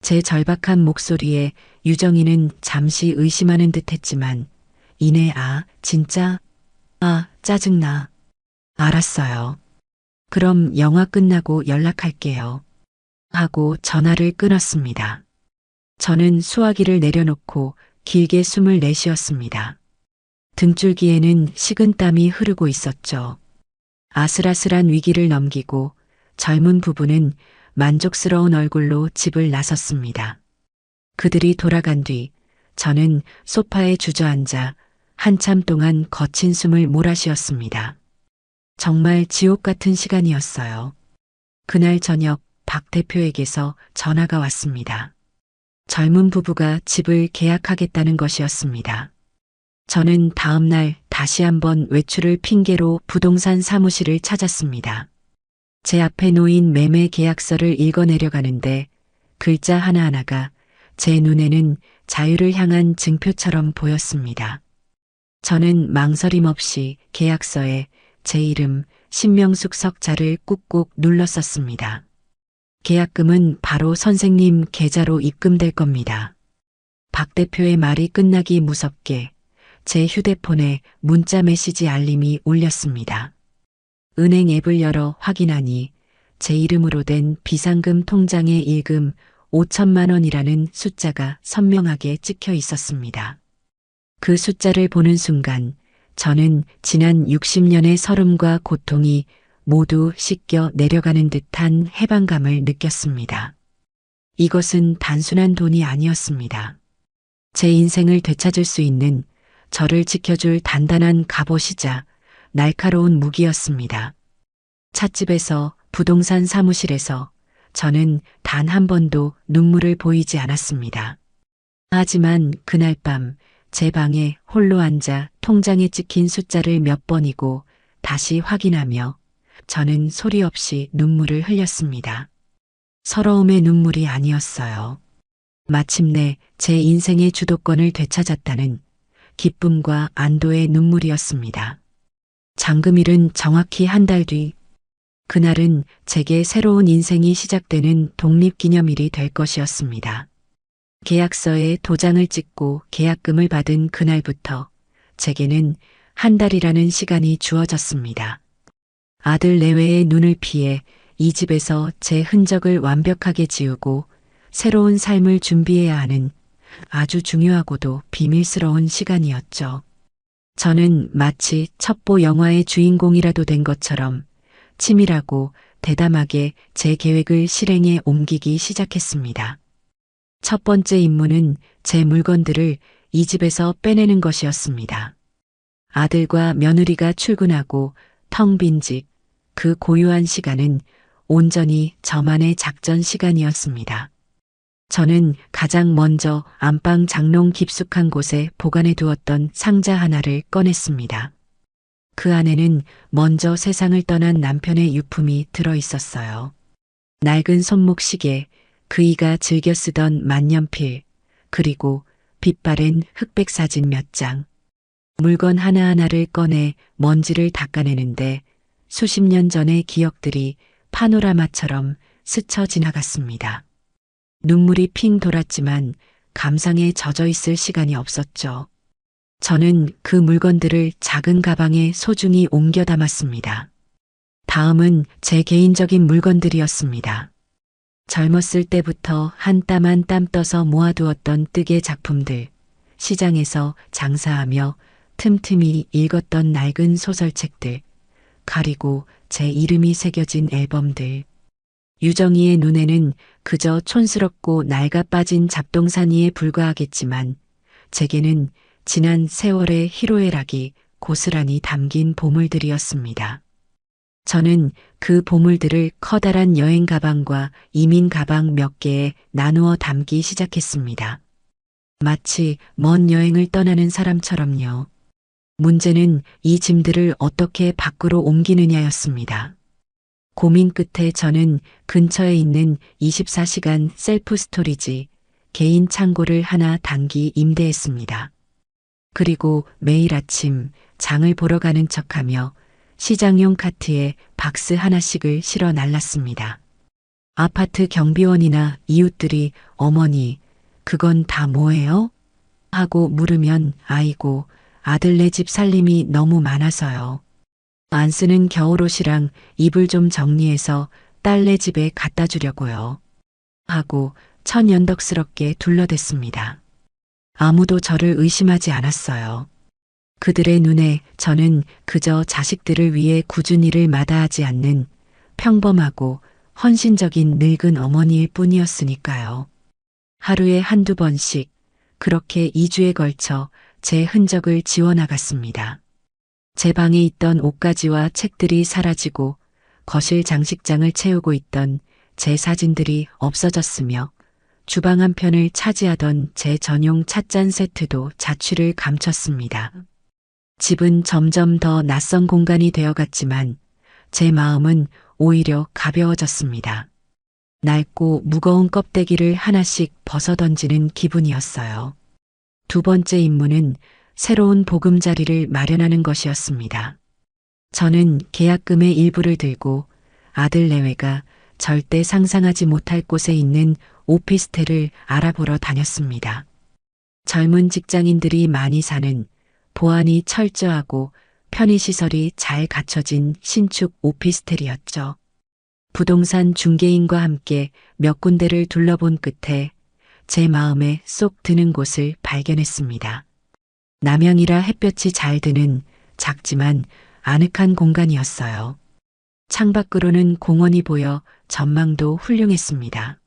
제 절박한 목소리에 유정이는 잠시 의심하는 듯 했지만 이내 진짜? 짜증나. 알았어요. 그럼 영화 끝나고 연락할게요. 하고 전화를 끊었습니다. 저는 수화기를 내려놓고 길게 숨을 내쉬었습니다. 등줄기에는 식은땀이 흐르고 있었죠. 아슬아슬한 위기를 넘기고 젊은 부부는 만족스러운 얼굴로 집을 나섰습니다. 그들이 돌아간 뒤 저는 소파에 주저앉아 한참 동안 거친 숨을 몰아쉬었습니다. 정말 지옥 같은 시간이었어요. 그날 저녁 박 대표에게서 전화가 왔습니다. 젊은 부부가 집을 계약하겠다는 것이었습니다. 저는 다음 날 다시 한번 외출을 핑계로 부동산 사무실을 찾았습니다. 제 앞에 놓인 매매 계약서를 읽어내려가는데 글자 하나하나가 제 눈에는 자유를 향한 증표처럼 보였습니다. 저는 망설임 없이 계약서에 제 이름 신명숙 석자를 꾹꾹 눌러 썼습니다. 계약금은 바로 선생님 계좌로 입금될 겁니다. 박 대표의 말이 끝나기 무섭게 제 휴대폰에 문자 메시지 알림이 울렸습니다. 은행 앱을 열어 확인하니 제 이름으로 된 비상금 통장에 일금 5천만 원이라는 숫자가 선명하게 찍혀 있었습니다. 그 숫자를 보는 순간 저는 지난 60년의 서름과 고통이 모두 씻겨 내려가는 듯한 해방감을 느꼈습니다. 이것은 단순한 돈이 아니었습니다. 제 인생을 되찾을 수 있는 저를 지켜줄 단단한 갑옷이자 날카로운 무기였습니다. 찻집에서 부동산 사무실에서 저는 단 한 번도 눈물을 보이지 않았습니다. 하지만 그날 밤 제 방에 홀로 앉아 통장에 찍힌 숫자를 몇 번이고 다시 확인하며 저는 소리 없이 눈물을 흘렸습니다. 서러움의 눈물이 아니었어요. 마침내 제 인생의 주도권을 되찾았다는 기쁨과 안도의 눈물이었습니다. 잔금일은 정확히 한 달 뒤, 그날은 제게 새로운 인생이 시작되는 독립기념일이 될 것이었습니다. 계약서에 도장을 찍고 계약금을 받은 그날부터 제게는 한 달이라는 시간이 주어졌습니다. 아들 내외의 눈을 피해 이 집에서 제 흔적을 완벽하게 지우고 새로운 삶을 준비해야 하는 아주 중요하고도 비밀스러운 시간이었죠. 저는 마치 첩보 영화의 주인공이라도 된 것처럼 치밀하고 대담하게 제 계획을 실행에 옮기기 시작했습니다. 첫 번째 임무는 제 물건들을 이 집에서 빼내는 것이었습니다. 아들과 며느리가 출근하고 텅 빈 집, 그 고요한 시간은 온전히 저만의 작전 시간이었습니다. 저는 가장 먼저 안방 장롱 깊숙한 곳에 보관해 두었던 상자 하나를 꺼냈습니다. 그 안에는 먼저 세상을 떠난 남편의 유품이 들어 있었어요. 낡은 손목 시계, 그이가 즐겨 쓰던 만년필, 그리고 빛바랜 흑백 사진 몇 장. 물건 하나하나를 꺼내 먼지를 닦아내는데 수십 년 전의 기억들이 파노라마처럼 스쳐 지나갔습니다. 눈물이 핑 돌았지만 감상에 젖어 있을 시간이 없었죠. 저는 그 물건들을 작은 가방에 소중히 옮겨 담았습니다. 다음은 제 개인적인 물건들이었습니다. 젊었을 때부터 한 땀 한 땀 떠서 모아두었던 뜨개 작품들, 시장에서 장사하며 틈틈이 읽었던 낡은 소설책들, 가리고 제 이름이 새겨진 앨범들. 유정이의 눈에는 그저 촌스럽고 낡아 빠진 잡동사니에 불과하겠지만 제게는 지난 세월의 희로애락이 고스란히 담긴 보물들이었습니다. 저는 그 보물들을 커다란 여행 가방과 이민 가방 몇 개에 나누어 담기 시작했습니다. 마치 먼 여행을 떠나는 사람처럼요. 문제는 이 짐들을 어떻게 밖으로 옮기느냐였습니다. 고민 끝에 저는 근처에 있는 24시간 셀프 스토리지 개인 창고를 하나 단기 임대했습니다. 그리고 매일 아침 장을 보러 가는 척하며 시장용 카트에 박스 하나씩을 실어 날랐습니다. 아파트 경비원이나 이웃들이 어머니, 그건 다 뭐예요? 하고 물으면 아이고, 아들네 집 살림이 너무 많아서요. 안 쓰는 겨울옷이랑 이불 좀 정리해서 딸네 집에 갖다 주려고요. 하고 천연덕스럽게 둘러댔습니다. 아무도 저를 의심하지 않았어요. 그들의 눈에 저는 그저 자식들을 위해 꾸준히 일을 마다하지 않는 평범하고 헌신적인 늙은 어머니일 뿐이었으니까요. 하루에 한두 번씩 그렇게 2주에 걸쳐 제 흔적을 지워나갔습니다. 제 방에 있던 옷가지와 책들이 사라지고 거실 장식장을 채우고 있던 제 사진들이 없어졌으며 주방 한편을 차지하던 제 전용 찻잔 세트도 자취를 감췄습니다. 집은 점점 더 낯선 공간이 되어갔지만 제 마음은 오히려 가벼워졌습니다. 낡고 무거운 껍데기를 하나씩 벗어던지는 기분이었어요. 두 번째 임무는 새로운 보금자리를 마련하는 것이었습니다. 저는 계약금의 일부를 들고 아들 내외가 절대 상상하지 못할 곳에 있는 오피스텔을 알아보러 다녔습니다. 젊은 직장인들이 많이 사는 보안이 철저하고 편의시설이 잘 갖춰진 신축 오피스텔이었죠. 부동산 중개인과 함께 몇 군데를 둘러본 끝에 제 마음에 쏙 드는 곳을 발견했습니다. 남향이라 햇볕이 잘 드는 작지만 아늑한 공간이었어요. 창밖으로는 공원이 보여 전망도 훌륭했습니다.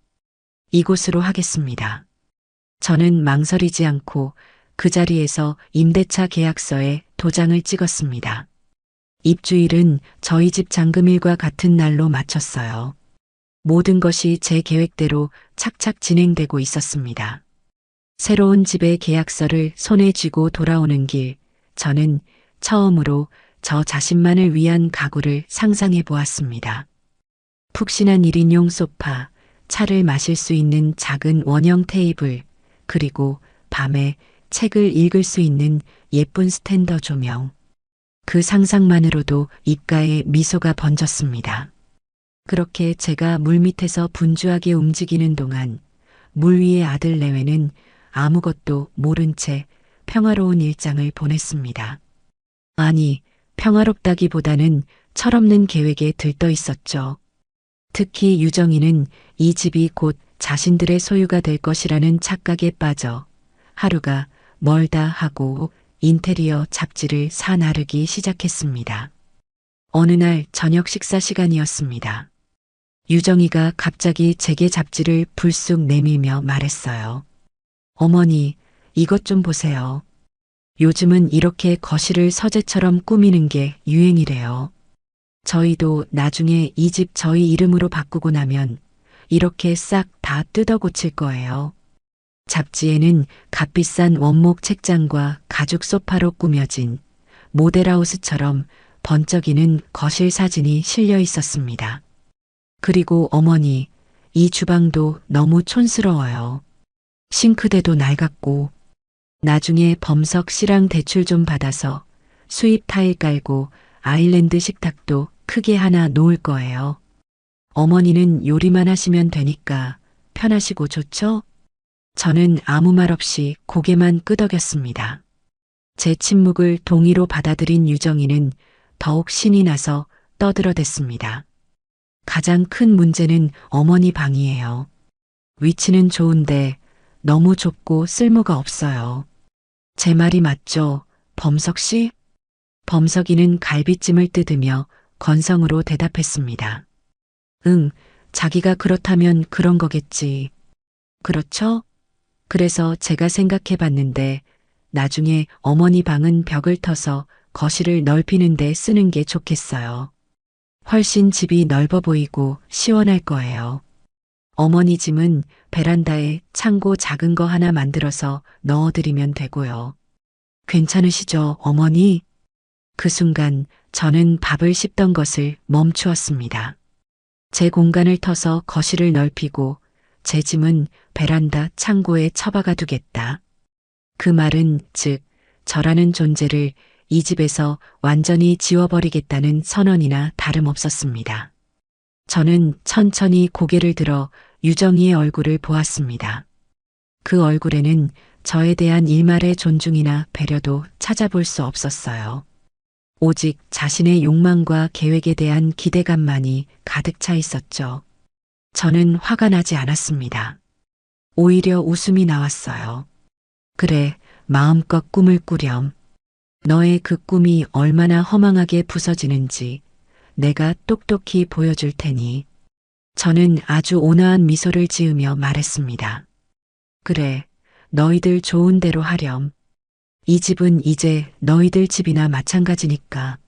이곳으로 하겠습니다. 저는 망설이지 않고 그 자리에서 임대차 계약서에 도장을 찍었습니다. 입주일은 저희 집 잔금일과 같은 날로 맞췄어요. 모든 것이 제 계획대로 착착 진행되고 있었습니다. 새로운 집의 계약서를 손에 쥐고 돌아오는 길, 저는 처음으로 저 자신만을 위한 가구를 상상해 보았습니다. 푹신한 1인용 소파, 차를 마실 수 있는 작은 원형 테이블, 그리고 밤에 책을 읽을 수 있는 예쁜 스탠더 조명. 그 상상만으로도 입가에 미소가 번졌습니다. 그렇게 제가 물밑에서 분주하게 움직이는 동안 물 위의 아들 내외는 아무것도 모른 채 평화로운 일상을 보냈습니다. 아니, 평화롭다기보다는 철없는 계획에 들떠 있었죠. 특히 유정이는 이 집이 곧 자신들의 소유가 될 것이라는 착각에 빠져 하루가 멀다 하고 인테리어 잡지를 사나르기 시작했습니다. 어느 날 저녁 식사 시간이었습니다. 유정이가 갑자기 제게 잡지를 불쑥 내밀며 말했어요. 어머니, 이것 좀 보세요. 요즘은 이렇게 거실을 서재처럼 꾸미는 게 유행이래요. 저희도 나중에 이 집 저희 이름으로 바꾸고 나면 이렇게 싹 다 뜯어 고칠 거예요. 잡지에는 값비싼 원목 책장과 가죽 소파로 꾸며진 모델하우스처럼 번쩍이는 거실 사진이 실려 있었습니다. 그리고 어머니, 이 주방도 너무 촌스러워요. 싱크대도 낡았고, 나중에 범석 씨랑 대출 좀 받아서 수입 타일 깔고 아일랜드 식탁도 크게 하나 놓을 거예요. 어머니는 요리만 하시면 되니까 편하시고 좋죠? 저는 아무 말 없이 고개만 끄덕였습니다. 제 침묵을 동의로 받아들인 유정이는 더욱 신이 나서 떠들어댔습니다. 가장 큰 문제는 어머니 방이에요. 위치는 좋은데 너무 좁고 쓸모가 없어요. 제 말이 맞죠, 범석 씨? 범석이는 갈비찜을 뜯으며 건성으로 대답했습니다. 응, 자기가 그렇다면 그런 거겠지. 그렇죠? 그래서 제가 생각해 봤는데 나중에 어머니 방은 벽을 터서 거실을 넓히는 데 쓰는 게 좋겠어요. 훨씬 집이 넓어 보이고 시원할 거예요. 어머니 짐은 베란다에 창고 작은 거 하나 만들어서 넣어드리면 되고요. 괜찮으시죠, 어머니? 그 순간 저는 밥을 씹던 것을 멈추었습니다. 제 공간을 터서 거실을 넓히고 제 짐은 베란다 창고에 처박아 두겠다. 그 말은 즉 저라는 존재를 이 집에서 완전히 지워버리겠다는 선언이나 다름없었습니다. 저는 천천히 고개를 들어 유정이의 얼굴을 보았습니다. 그 얼굴에는 저에 대한 일말의 존중이나 배려도 찾아볼 수 없었어요. 오직 자신의 욕망과 계획에 대한 기대감만이 가득 차 있었죠. 저는 화가 나지 않았습니다. 오히려 웃음이 나왔어요. 그래, 마음껏 꿈을 꾸렴. 너의 그 꿈이 얼마나 허망하게 부서지는지 내가 똑똑히 보여줄 테니. 저는 아주 온화한 미소를 지으며 말했습니다. 그래, 너희들 좋은 대로 하렴. 이 집은 이제 너희들 집이나 마찬가지니까.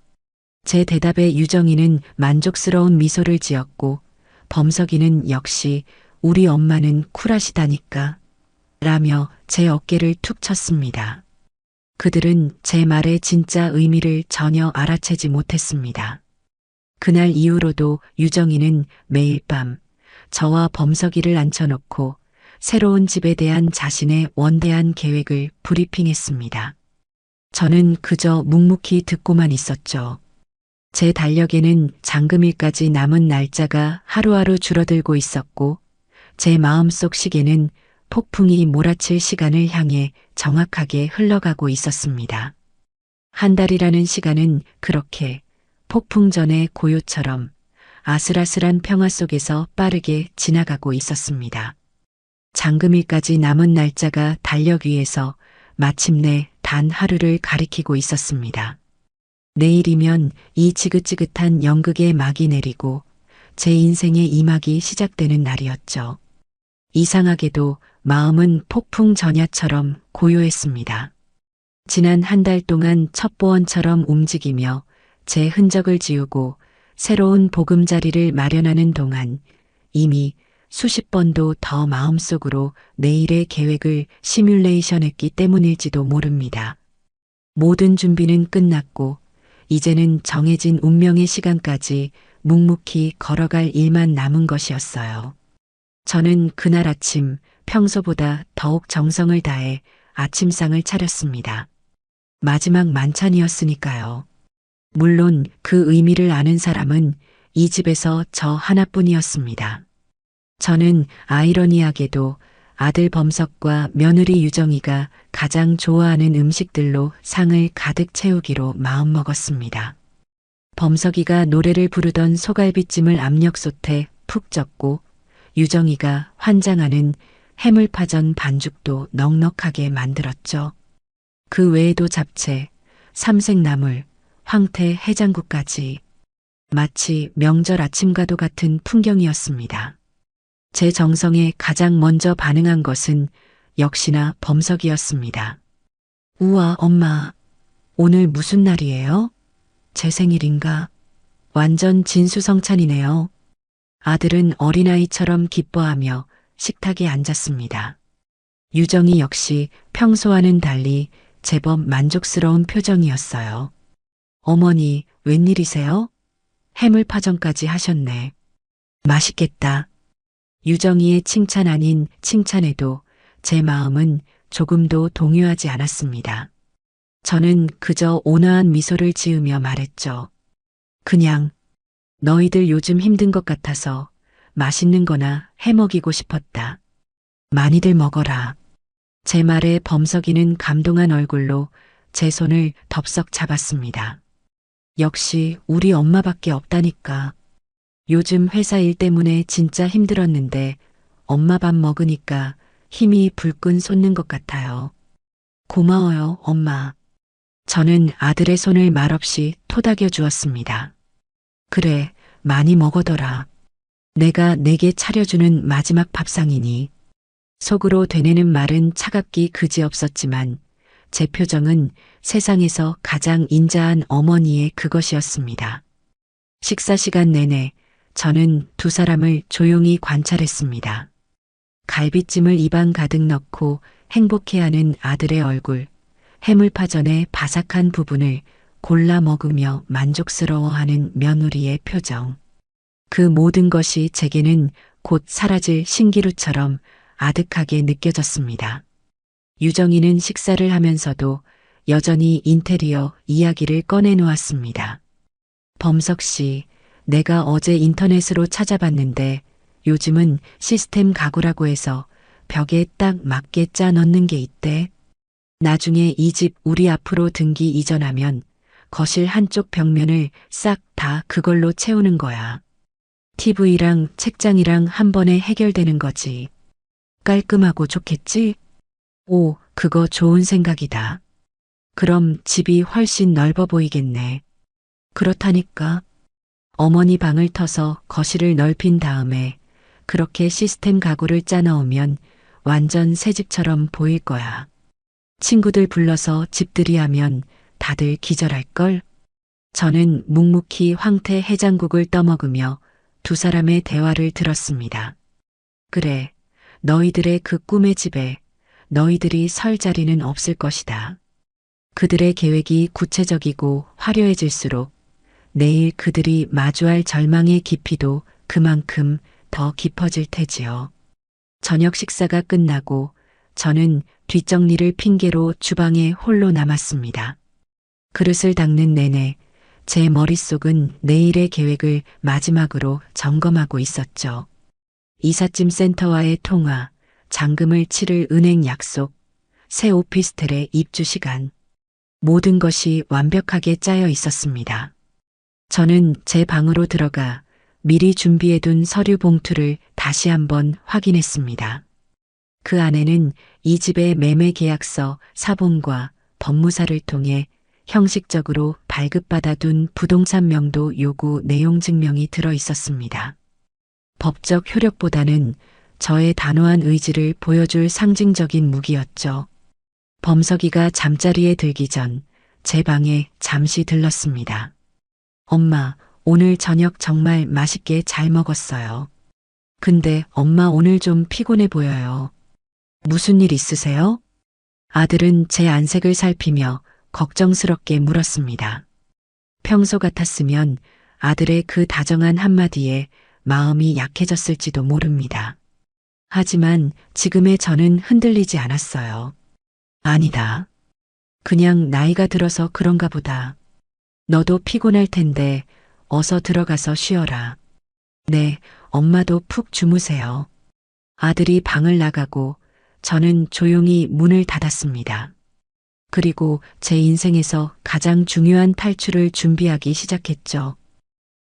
제 대답에 유정이는 만족스러운 미소를 지었고 범석이는 역시 우리 엄마는 쿨하시다니까 라며 제 어깨를 툭 쳤습니다. 그들은 제 말의 진짜 의미를 전혀 알아채지 못했습니다. 그날 이후로도 유정이는 매일 밤 저와 범석이를 앉혀놓고 새로운 집에 대한 자신의 원대한 계획을 브리핑했습니다. 저는 그저 묵묵히 듣고만 있었죠. 제 달력에는 잔금일까지 남은 날짜가 하루하루 줄어들고 있었고 제 마음속 시계는 폭풍이 몰아칠 시간을 향해 정확하게 흘러가고 있었습니다. 한 달이라는 시간은 그렇게 폭풍 전의 고요처럼 아슬아슬한 평화 속에서 빠르게 지나가고 있었습니다. 잔금일까지 남은 날짜가 달력 위에서 마침내 단 하루를 가리키고 있었습니다. 내일이면 이 지긋지긋한 연극의 막이 내리고 제 인생의 이막이 시작되는 날이었죠. 이상하게도 마음은 폭풍 전야처럼 고요했습니다. 지난 한 달 동안 첩보원처럼 움직이며 제 흔적을 지우고 새로운 보금자리를 마련하는 동안 이미 수십 번도 더 마음속으로 내일의 계획을 시뮬레이션했기 때문일지도 모릅니다. 모든 준비는 끝났고 이제는 정해진 운명의 시간까지 묵묵히 걸어갈 일만 남은 것이었어요. 저는 그날 아침 평소보다 더욱 정성을 다해 아침상을 차렸습니다. 마지막 만찬이었으니까요. 물론 그 의미를 아는 사람은 이 집에서 저 하나뿐이었습니다. 저는 아이러니하게도 아들 범석과 며느리 유정이가 가장 좋아하는 음식들로 상을 가득 채우기로 마음먹었습니다. 범석이가 노래를 부르던 소갈비찜을 압력솥에 푹 젓고 유정이가 환장하는 해물파전 반죽도 넉넉하게 만들었죠. 그 외에도 잡채, 삼색나물, 황태 해장국까지 마치 명절 아침과도 같은 풍경이었습니다. 제 정성에 가장 먼저 반응한 것은 역시나 범석이었습니다. 우와, 엄마, 오늘 무슨 날이에요? 제 생일인가? 완전 진수성찬이네요. 아들은 어린아이처럼 기뻐하며 식탁에 앉았습니다. 유정이 역시 평소와는 달리 제법 만족스러운 표정이었어요. 어머니, 웬일이세요? 해물파전까지 하셨네. 맛있겠다. 유정이의 칭찬 아닌 칭찬에도 제 마음은 조금도 동요하지 않았습니다. 저는 그저 온화한 미소를 지으며 말했죠. 그냥 너희들 요즘 힘든 것 같아서 맛있는 거나 해 먹이고 싶었다. 많이들 먹어라. 제 말에 범석이는 감동한 얼굴로 제 손을 덥석 잡았습니다. 역시 우리 엄마밖에 없다니까. 요즘 회사 일 때문에 진짜 힘들었는데 엄마 밥 먹으니까 힘이 불끈 솟는 것 같아요. 고마워요, 엄마. 저는 아들의 손을 말없이 토닥여 주었습니다. 그래, 많이 먹어둬라. 내가 내게 차려주는 마지막 밥상이니. 속으로 되뇌는 말은 차갑기 그지없었지만 제 표정은 세상에서 가장 인자한 어머니의 그것이었습니다. 식사 시간 내내 저는 두 사람을 조용히 관찰했습니다. 갈비찜을 입안 가득 넣고 행복해하는 아들의 얼굴, 해물파전의 바삭한 부분을 골라 먹으며 만족스러워하는 며느리의 표정. 그 모든 것이 제게는 곧 사라질 신기루처럼 아득하게 느껴졌습니다. 유정이는 식사를 하면서도 여전히 인테리어 이야기를 꺼내놓았습니다. 범석 씨, 내가 어제 인터넷으로 찾아봤는데 요즘은 시스템 가구라고 해서 벽에 딱 맞게 짜 넣는 게 있대. 나중에 이 집 우리 앞으로 등기 이전하면 거실 한쪽 벽면을 싹 다 그걸로 채우는 거야. TV랑 책장이랑 한 번에 해결되는 거지. 깔끔하고 좋겠지? 오, 그거 좋은 생각이다. 그럼 집이 훨씬 넓어 보이겠네. 그렇다니까. 어머니 방을 터서 거실을 넓힌 다음에 그렇게 시스템 가구를 짜넣으면 완전 새 집처럼 보일 거야. 친구들 불러서 집들이 하면 다들 기절할걸? 저는 묵묵히 황태 해장국을 떠먹으며 두 사람의 대화를 들었습니다. 그래, 너희들의 그 꿈의 집에 너희들이 설 자리는 없을 것이다. 그들의 계획이 구체적이고 화려해질수록 내일 그들이 마주할 절망의 깊이도 그만큼 더 깊어질 테지요. 저녁 식사가 끝나고 저는 뒷정리를 핑계로 주방에 홀로 남았습니다. 그릇을 닦는 내내 제 머릿속은 내일의 계획을 마지막으로 점검하고 있었죠. 이삿짐 센터와의 통화, 잔금을 치를 은행 약속, 새 오피스텔의 입주 시간. 모든 것이 완벽하게 짜여 있었습니다. 저는 제 방으로 들어가 미리 준비해둔 서류 봉투를 다시 한번 확인했습니다. 그 안에는 이 집의 매매 계약서, 사본과 법무사를 통해 형식적으로 발급받아둔 부동산 명도 요구 내용 증명이 들어 있었습니다. 법적 효력보다는 저의 단호한 의지를 보여줄 상징적인 무기였죠. 범석이가 잠자리에 들기 전 제 방에 잠시 들렀습니다. 엄마, 오늘 저녁 정말 맛있게 잘 먹었어요. 근데 엄마 오늘 좀 피곤해 보여요. 무슨 일 있으세요? 아들은 제 안색을 살피며 걱정스럽게 물었습니다. 평소 같았으면 아들의 그 다정한 한마디에 마음이 약해졌을지도 모릅니다. 하지만 지금의 저는 흔들리지 않았어요. 아니다. 그냥 나이가 들어서 그런가 보다. 너도 피곤할 텐데 어서 들어가서 쉬어라. 네, 엄마도 푹 주무세요. 아들이 방을 나가고 저는 조용히 문을 닫았습니다. 그리고 제 인생에서 가장 중요한 탈출을 준비하기 시작했죠.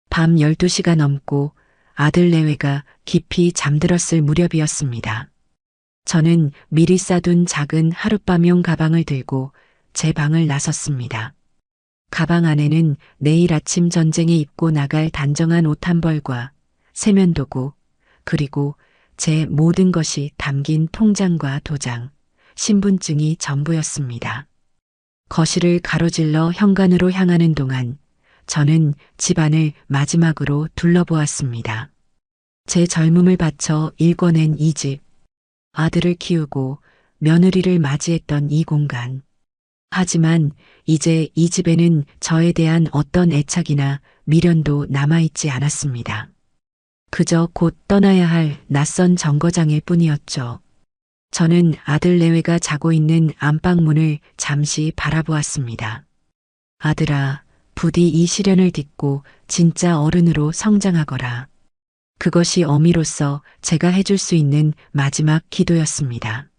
밤 12시가 넘고 아들 내외가 깊이 잠들었을 무렵이었습니다. 저는 미리 싸둔 작은 하룻밤용 가방을 들고 제 방을 나섰습니다. 가방 안에는 내일 아침 전쟁에 입고 나갈 단정한 옷 한 벌과 세면도구, 그리고 제 모든 것이 담긴 통장과 도장, 신분증이 전부였습니다. 거실을 가로질러 현관으로 향하는 동안 저는 집안을 마지막으로 둘러보았습니다. 제 젊음을 바쳐 일궈낸 이 집, 아들을 키우고 며느리를 맞이했던 이 공간. 하지만 이제 이 집에는 저에 대한 어떤 애착이나 미련도 남아있지 않았습니다. 그저 곧 떠나야 할 낯선 정거장일 뿐이었죠. 저는 아들 내외가 자고 있는 안방문을 잠시 바라보았습니다. 아들아, 부디 이 시련을 딛고 진짜 어른으로 성장하거라. 그것이 어미로서 제가 해줄 수 있는 마지막 기도였습니다.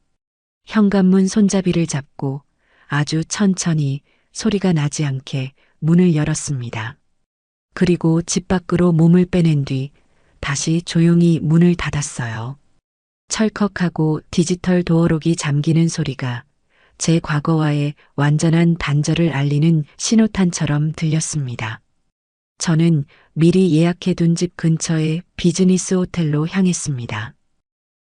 현관문 손잡이를 잡고 아주 천천히 소리가 나지 않게 문을 열었습니다. 그리고 집 밖으로 몸을 빼낸 뒤 다시 조용히 문을 닫았어요. 철컥하고 디지털 도어록이 잠기는 소리가 제 과거와의 완전한 단절을 알리는 신호탄처럼 들렸습니다. 저는 미리 예약해둔 집 근처의 비즈니스 호텔로 향했습니다.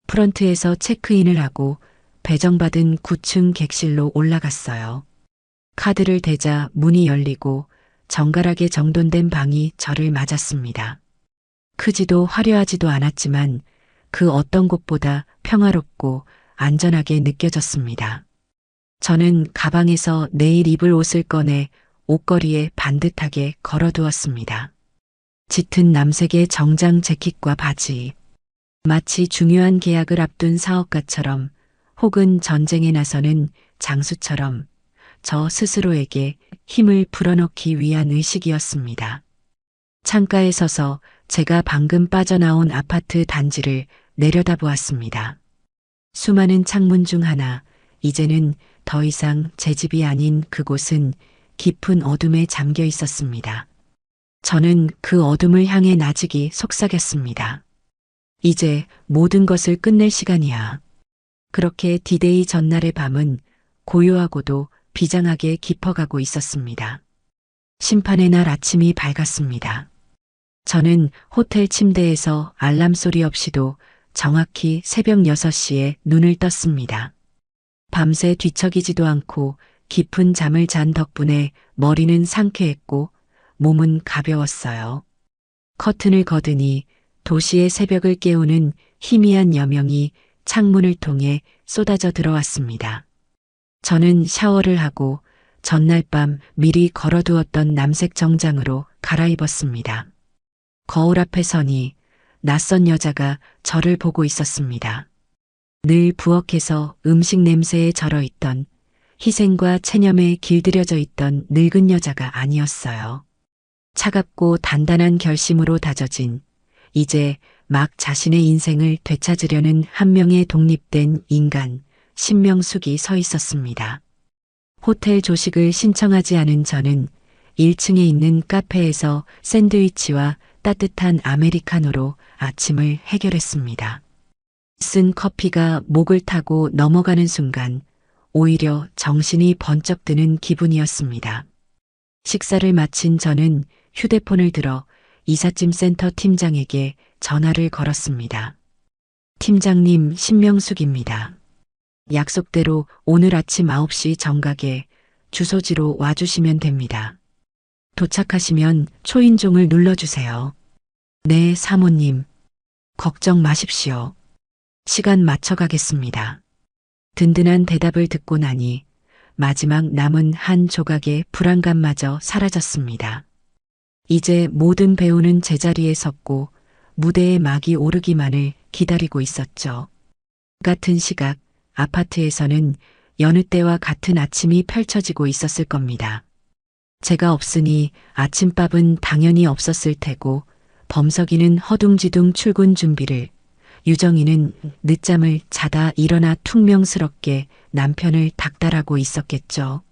프런트에서 체크인을 하고 배정받은 9층 객실로 올라갔어요. 카드를 대자 문이 열리고 정갈하게 정돈된 방이 저를 맞았습니다. 크지도 화려하지도 않았지만 그 어떤 곳보다 평화롭고 안전하게 느껴졌습니다. 저는 가방에서 내일 입을 옷을 꺼내 옷걸이에 반듯하게 걸어두었습니다. 짙은 남색의 정장 재킷과 바지. 마치 중요한 계약을 앞둔 사업가처럼 혹은 전쟁에 나서는 장수처럼 저 스스로에게 힘을 불어넣기 위한 의식이었습니다. 창가에 서서 제가 방금 빠져나온 아파트 단지를 내려다보았습니다. 수많은 창문 중 하나, 이제는 더 이상 제 집이 아닌 그곳은 깊은 어둠에 잠겨 있었습니다. 저는 그 어둠을 향해 나직이 속삭였습니다. 이제 모든 것을 끝낼 시간이야. 그렇게 디데이 전날의 밤은 고요하고도 비장하게 깊어가고 있었습니다. 심판의 날 아침이 밝았습니다. 저는 호텔 침대에서 알람 소리 없이도 정확히 새벽 6시에 눈을 떴습니다. 밤새 뒤척이지도 않고 깊은 잠을 잔 덕분에 머리는 상쾌했고 몸은 가벼웠어요. 커튼을 걷으니 도시의 새벽을 깨우는 희미한 여명이 창문을 통해 쏟아져 들어왔습니다. 저는 샤워를 하고 전날 밤 미리 걸어두었던 남색 정장으로 갈아입었습니다. 거울 앞에 서니 낯선 여자가 저를 보고 있었습니다. 늘 부엌에서 음식 냄새에 절어있던 희생과 체념에 길들여져 있던 늙은 여자가 아니었어요. 차갑고 단단한 결심으로 다져진 이제 막 자신의 인생을 되찾으려는 한 명의 독립된 인간, 신명숙이 서 있었습니다. 호텔 조식을 신청하지 않은 저는 1층에 있는 카페에서 샌드위치와 따뜻한 아메리카노로 아침을 해결했습니다. 쓴 커피가 목을 타고 넘어가는 순간 오히려 정신이 번쩍 드는 기분이었습니다. 식사를 마친 저는 휴대폰을 들어 이삿짐 센터 팀장에게 전화를 걸었습니다. 팀장님, 신명숙입니다. 약속대로 오늘 아침 9시 정각에 주소지로 와주시면 됩니다. 도착하시면 초인종을 눌러주세요. 네, 사모님. 걱정 마십시오. 시간 맞춰가겠습니다. 든든한 대답을 듣고 나니 마지막 남은 한 조각의 불안감마저 사라졌습니다. 이제 모든 배우는 제자리에 섰고 무대에 막이 오르기만을 기다리고 있었죠. 같은 시각 아파트에서는 여느 때와 같은 아침이 펼쳐지고 있었을 겁니다. 제가 없으니 아침밥은 당연히 없었을 테고 범석이는 허둥지둥 출근 준비를, 유정이는 늦잠을 자다 일어나 퉁명스럽게 남편을 닥달하고 있었겠죠.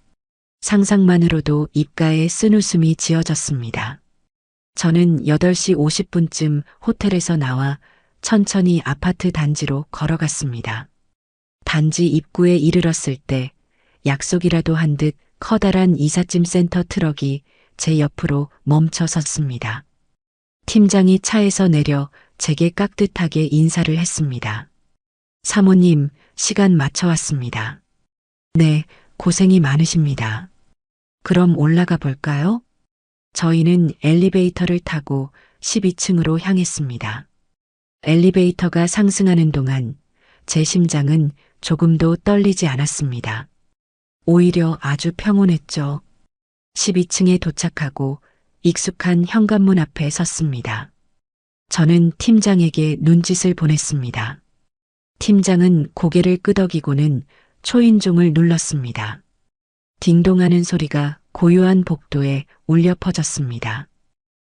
상상만으로도 입가에 쓴웃음이 지어졌습니다. 저는 8시 50분쯤 호텔에서 나와 천천히 아파트 단지로 걸어갔습니다. 단지 입구에 이르렀을 때 약속이라도 한 듯 커다란 이삿짐 센터 트럭이 제 옆으로 멈춰 섰습니다. 팀장이 차에서 내려 제게 깍듯하게 인사를 했습니다. 사모님, 시간 맞춰왔습니다. 네, 고생이 많으십니다. 그럼 올라가 볼까요? 저희는 엘리베이터를 타고 12층으로 향했습니다. 엘리베이터가 상승하는 동안 제 심장은 조금도 떨리지 않았습니다. 오히려 아주 평온했죠. 12층에 도착하고 익숙한 현관문 앞에 섰습니다. 저는 팀장에게 눈짓을 보냈습니다. 팀장은 고개를 끄덕이고는 초인종을 눌렀습니다. 딩동하는 소리가 고요한 복도에 울려 퍼졌습니다.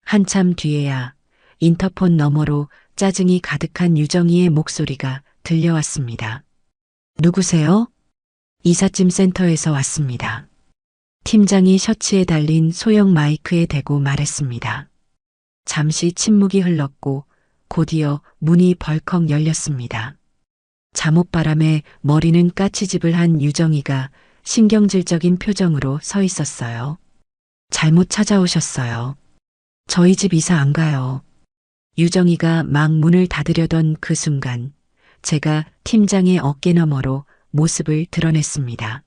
한참 뒤에야 인터폰 너머로 짜증이 가득한 유정이의 목소리가 들려왔습니다. 누구세요? 이삿짐 센터에서 왔습니다. 팀장이 셔츠에 달린 소형 마이크에 대고 말했습니다. 잠시 침묵이 흘렀고 곧이어 문이 벌컥 열렸습니다. 잠옷바람에 머리는 까치집을 한 유정이가 신경질적인 표정으로 서 있었어요. 잘못 찾아오셨어요. 저희 집 이사 안 가요. 유정이가 막 문을 닫으려던 그 순간 제가 팀장의 어깨 너머로 모습을 드러냈습니다.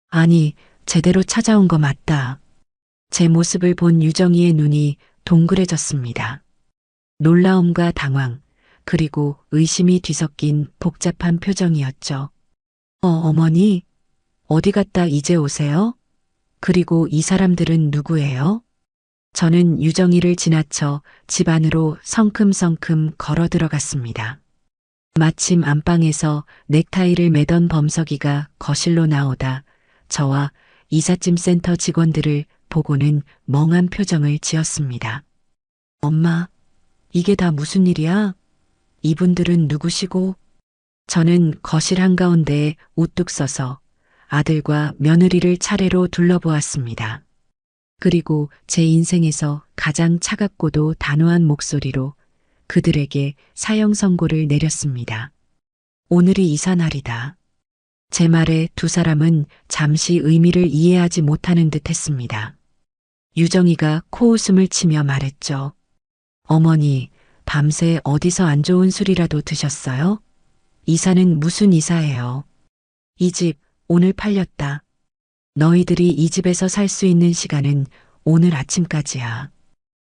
아니, 제대로 찾아온 거 맞다. 제 모습을 본 유정이의 눈이 동그래졌습니다. 놀라움과 당황, 그리고 의심이 뒤섞인 복잡한 표정이었죠. 어머니, 어디 갔다 이제 오세요? 그리고 이 사람들은 누구예요? 저는 유정이를 지나쳐 집 안으로 성큼성큼 걸어 들어갔습니다. 마침 안방에서 넥타이를 매던 범석이가 거실로 나오다 저와 이삿짐 센터 직원들을 보고는 멍한 표정을 지었습니다. 엄마, 이게 다 무슨 일이야? 이분들은 누구시고? 저는 거실 한가운데에 우뚝 서서 아들과 며느리를 차례로 둘러보았습니다. 그리고 제 인생에서 가장 차갑고도 단호한 목소리로 그들에게 사형 선고를 내렸습니다. 오늘이 이사날이다. 제 말에 두 사람은 잠시 의미를 이해하지 못하는 듯 했습니다. 유정이가 코웃음을 치며 말했죠. 어머니, 밤새 어디서 안 좋은 술이라도 드셨어요? 이사는 무슨 이사예요? 이 집 오늘 팔렸다. 너희들이 이 집에서 살 수 있는 시간은 오늘 아침까지야.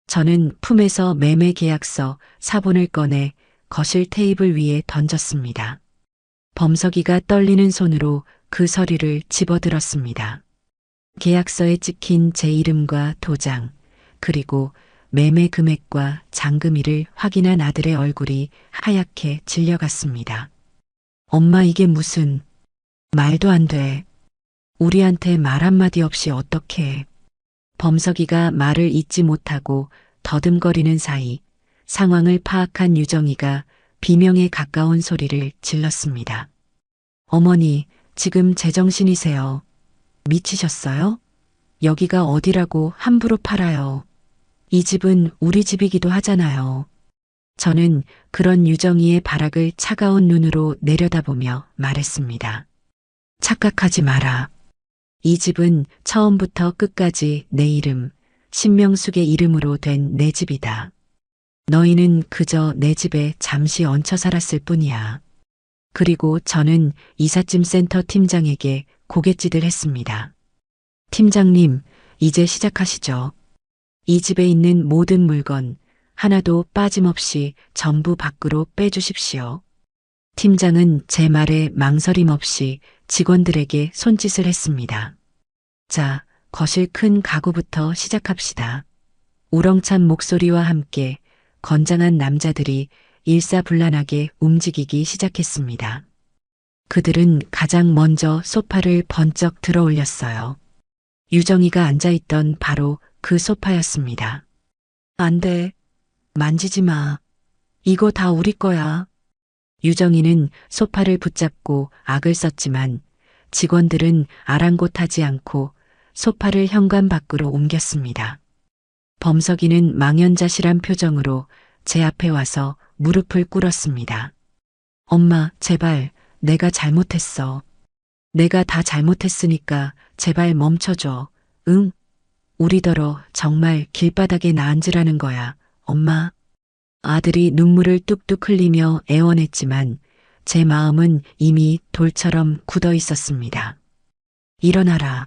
저는 품에서 매매 계약서 사본을 꺼내 거실 테이블 위에 던졌습니다. 범석이가 떨리는 손으로 그 서류를 집어들었습니다. 계약서에 찍힌 제 이름과 도장, 그리고 매매 금액과 잔금일을 확인한 아들의 얼굴이 하얗게 질려갔습니다. 엄마, 이게 무슨... 말도 안 돼. 우리한테 말 한마디 없이 어떻게... 범석이가 말을 잇지 못하고 더듬거리는 사이 상황을 파악한 유정이가 비명에 가까운 소리를 질렀습니다. 어머니, 지금 제정신이세요? 미치셨어요? 여기가 어디라고 함부로 팔아요. 이 집은 우리 집이기도 하잖아요. 저는 그런 유정이의 발악을 차가운 눈으로 내려다보며 말했습니다. 착각하지 마라. 이 집은 처음부터 끝까지 내 이름, 신명숙의 이름으로 된 내 집이다. 너희는 그저 내 집에 잠시 얹혀 살았을 뿐이야. 그리고 저는 이삿짐 센터 팀장에게 고갯짓을 했습니다. 팀장님, 이제 시작하시죠. 이 집에 있는 모든 물건 하나도 빠짐없이 전부 밖으로 빼주십시오. 팀장은 제 말에 망설임 없이 직원들에게 손짓을 했습니다. 자, 거실 큰 가구부터 시작합시다. 우렁찬 목소리와 함께 건장한 남자들이 일사불란하게 움직이기 시작했습니다. 그들은 가장 먼저 소파를 번쩍 들어 올렸어요. 유정이가 앉아있던 바로 그 소파였습니다. 안 돼. 만지지 마. 이거 다 우리 거야. 유정이는 소파를 붙잡고 악을 썼지만 직원들은 아랑곳하지 않고 소파를 현관 밖으로 옮겼습니다. 범석이는 망연자실한 표정으로 제 앞에 와서 무릎을 꿇었습니다. 엄마, 제발, 내가 잘못했어. 내가 다 잘못했으니까 제발 멈춰줘. 응? 우리더러 정말 길바닥에 나 앉으라는 거야, 엄마. 아들이 눈물을 뚝뚝 흘리며 애원했지만 제 마음은 이미 돌처럼 굳어 있었습니다. 일어나라.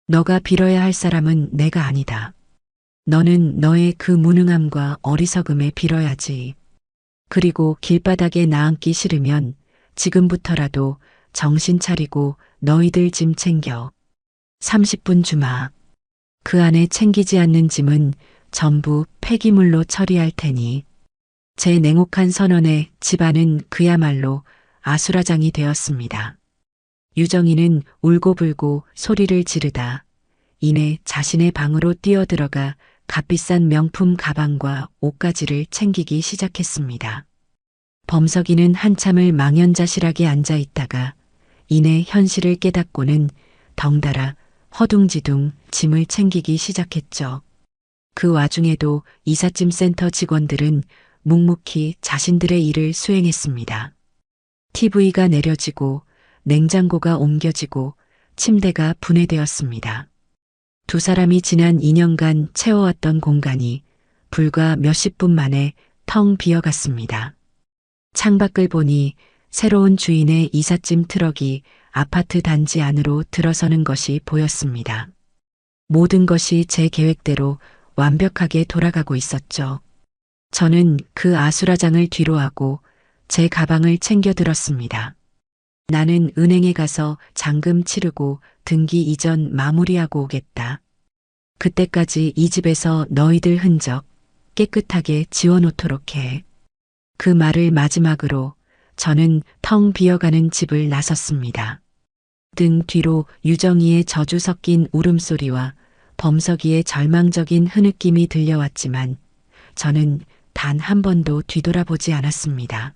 너가 빌어야 할 사람은 내가 아니다. 너는 너의 그 무능함과 어리석음에 빌어야지. 그리고 길바닥에 나앉기 싫으면 지금부터라도 정신 차리고 너희들 짐 챙겨. 30분 주마. 그 안에 챙기지 않는 짐은 전부 폐기물로 처리할 테니. 제 냉혹한 선언에 집안은 그야말로 아수라장이 되었습니다. 유정이는 울고불고 소리를 지르다 이내 자신의 방으로 뛰어들어가 값비싼 명품 가방과 옷가지를 챙기기 시작했습니다. 범석이는 한참을 망연자실하게 앉아 있다가 이내 현실을 깨닫고는 덩달아 허둥지둥 짐을 챙기기 시작했죠. 그 와중에도 이삿짐 센터 직원들은 묵묵히 자신들의 일을 수행했습니다. TV가 내려지고 냉장고가 옮겨지고 침대가 분해되었습니다. 두 사람이 지난 2년간 채워왔던 공간이 불과 몇십 분 만에 텅 비어갔습니다. 창밖을 보니 새로운 주인의 이삿짐 트럭이 아파트 단지 안으로 들어서는 것이 보였습니다. 모든 것이 제 계획대로 완벽하게 돌아가고 있었죠. 저는 그 아수라장을 뒤로하고 제 가방을 챙겨 들었습니다. 나는 은행에 가서 잔금 치르고 등기 이전 마무리하고 오겠다. 그때까지 이 집에서 너희들 흔적 깨끗하게 지워놓도록 해. 그 말을 마지막으로 저는 텅 비어가는 집을 나섰습니다. 등 뒤로 유정이의 저주 섞인 울음소리와 범석이의 절망적인 흐느낌이 들려왔지만 저는 단 한 번도 뒤돌아보지 않았습니다.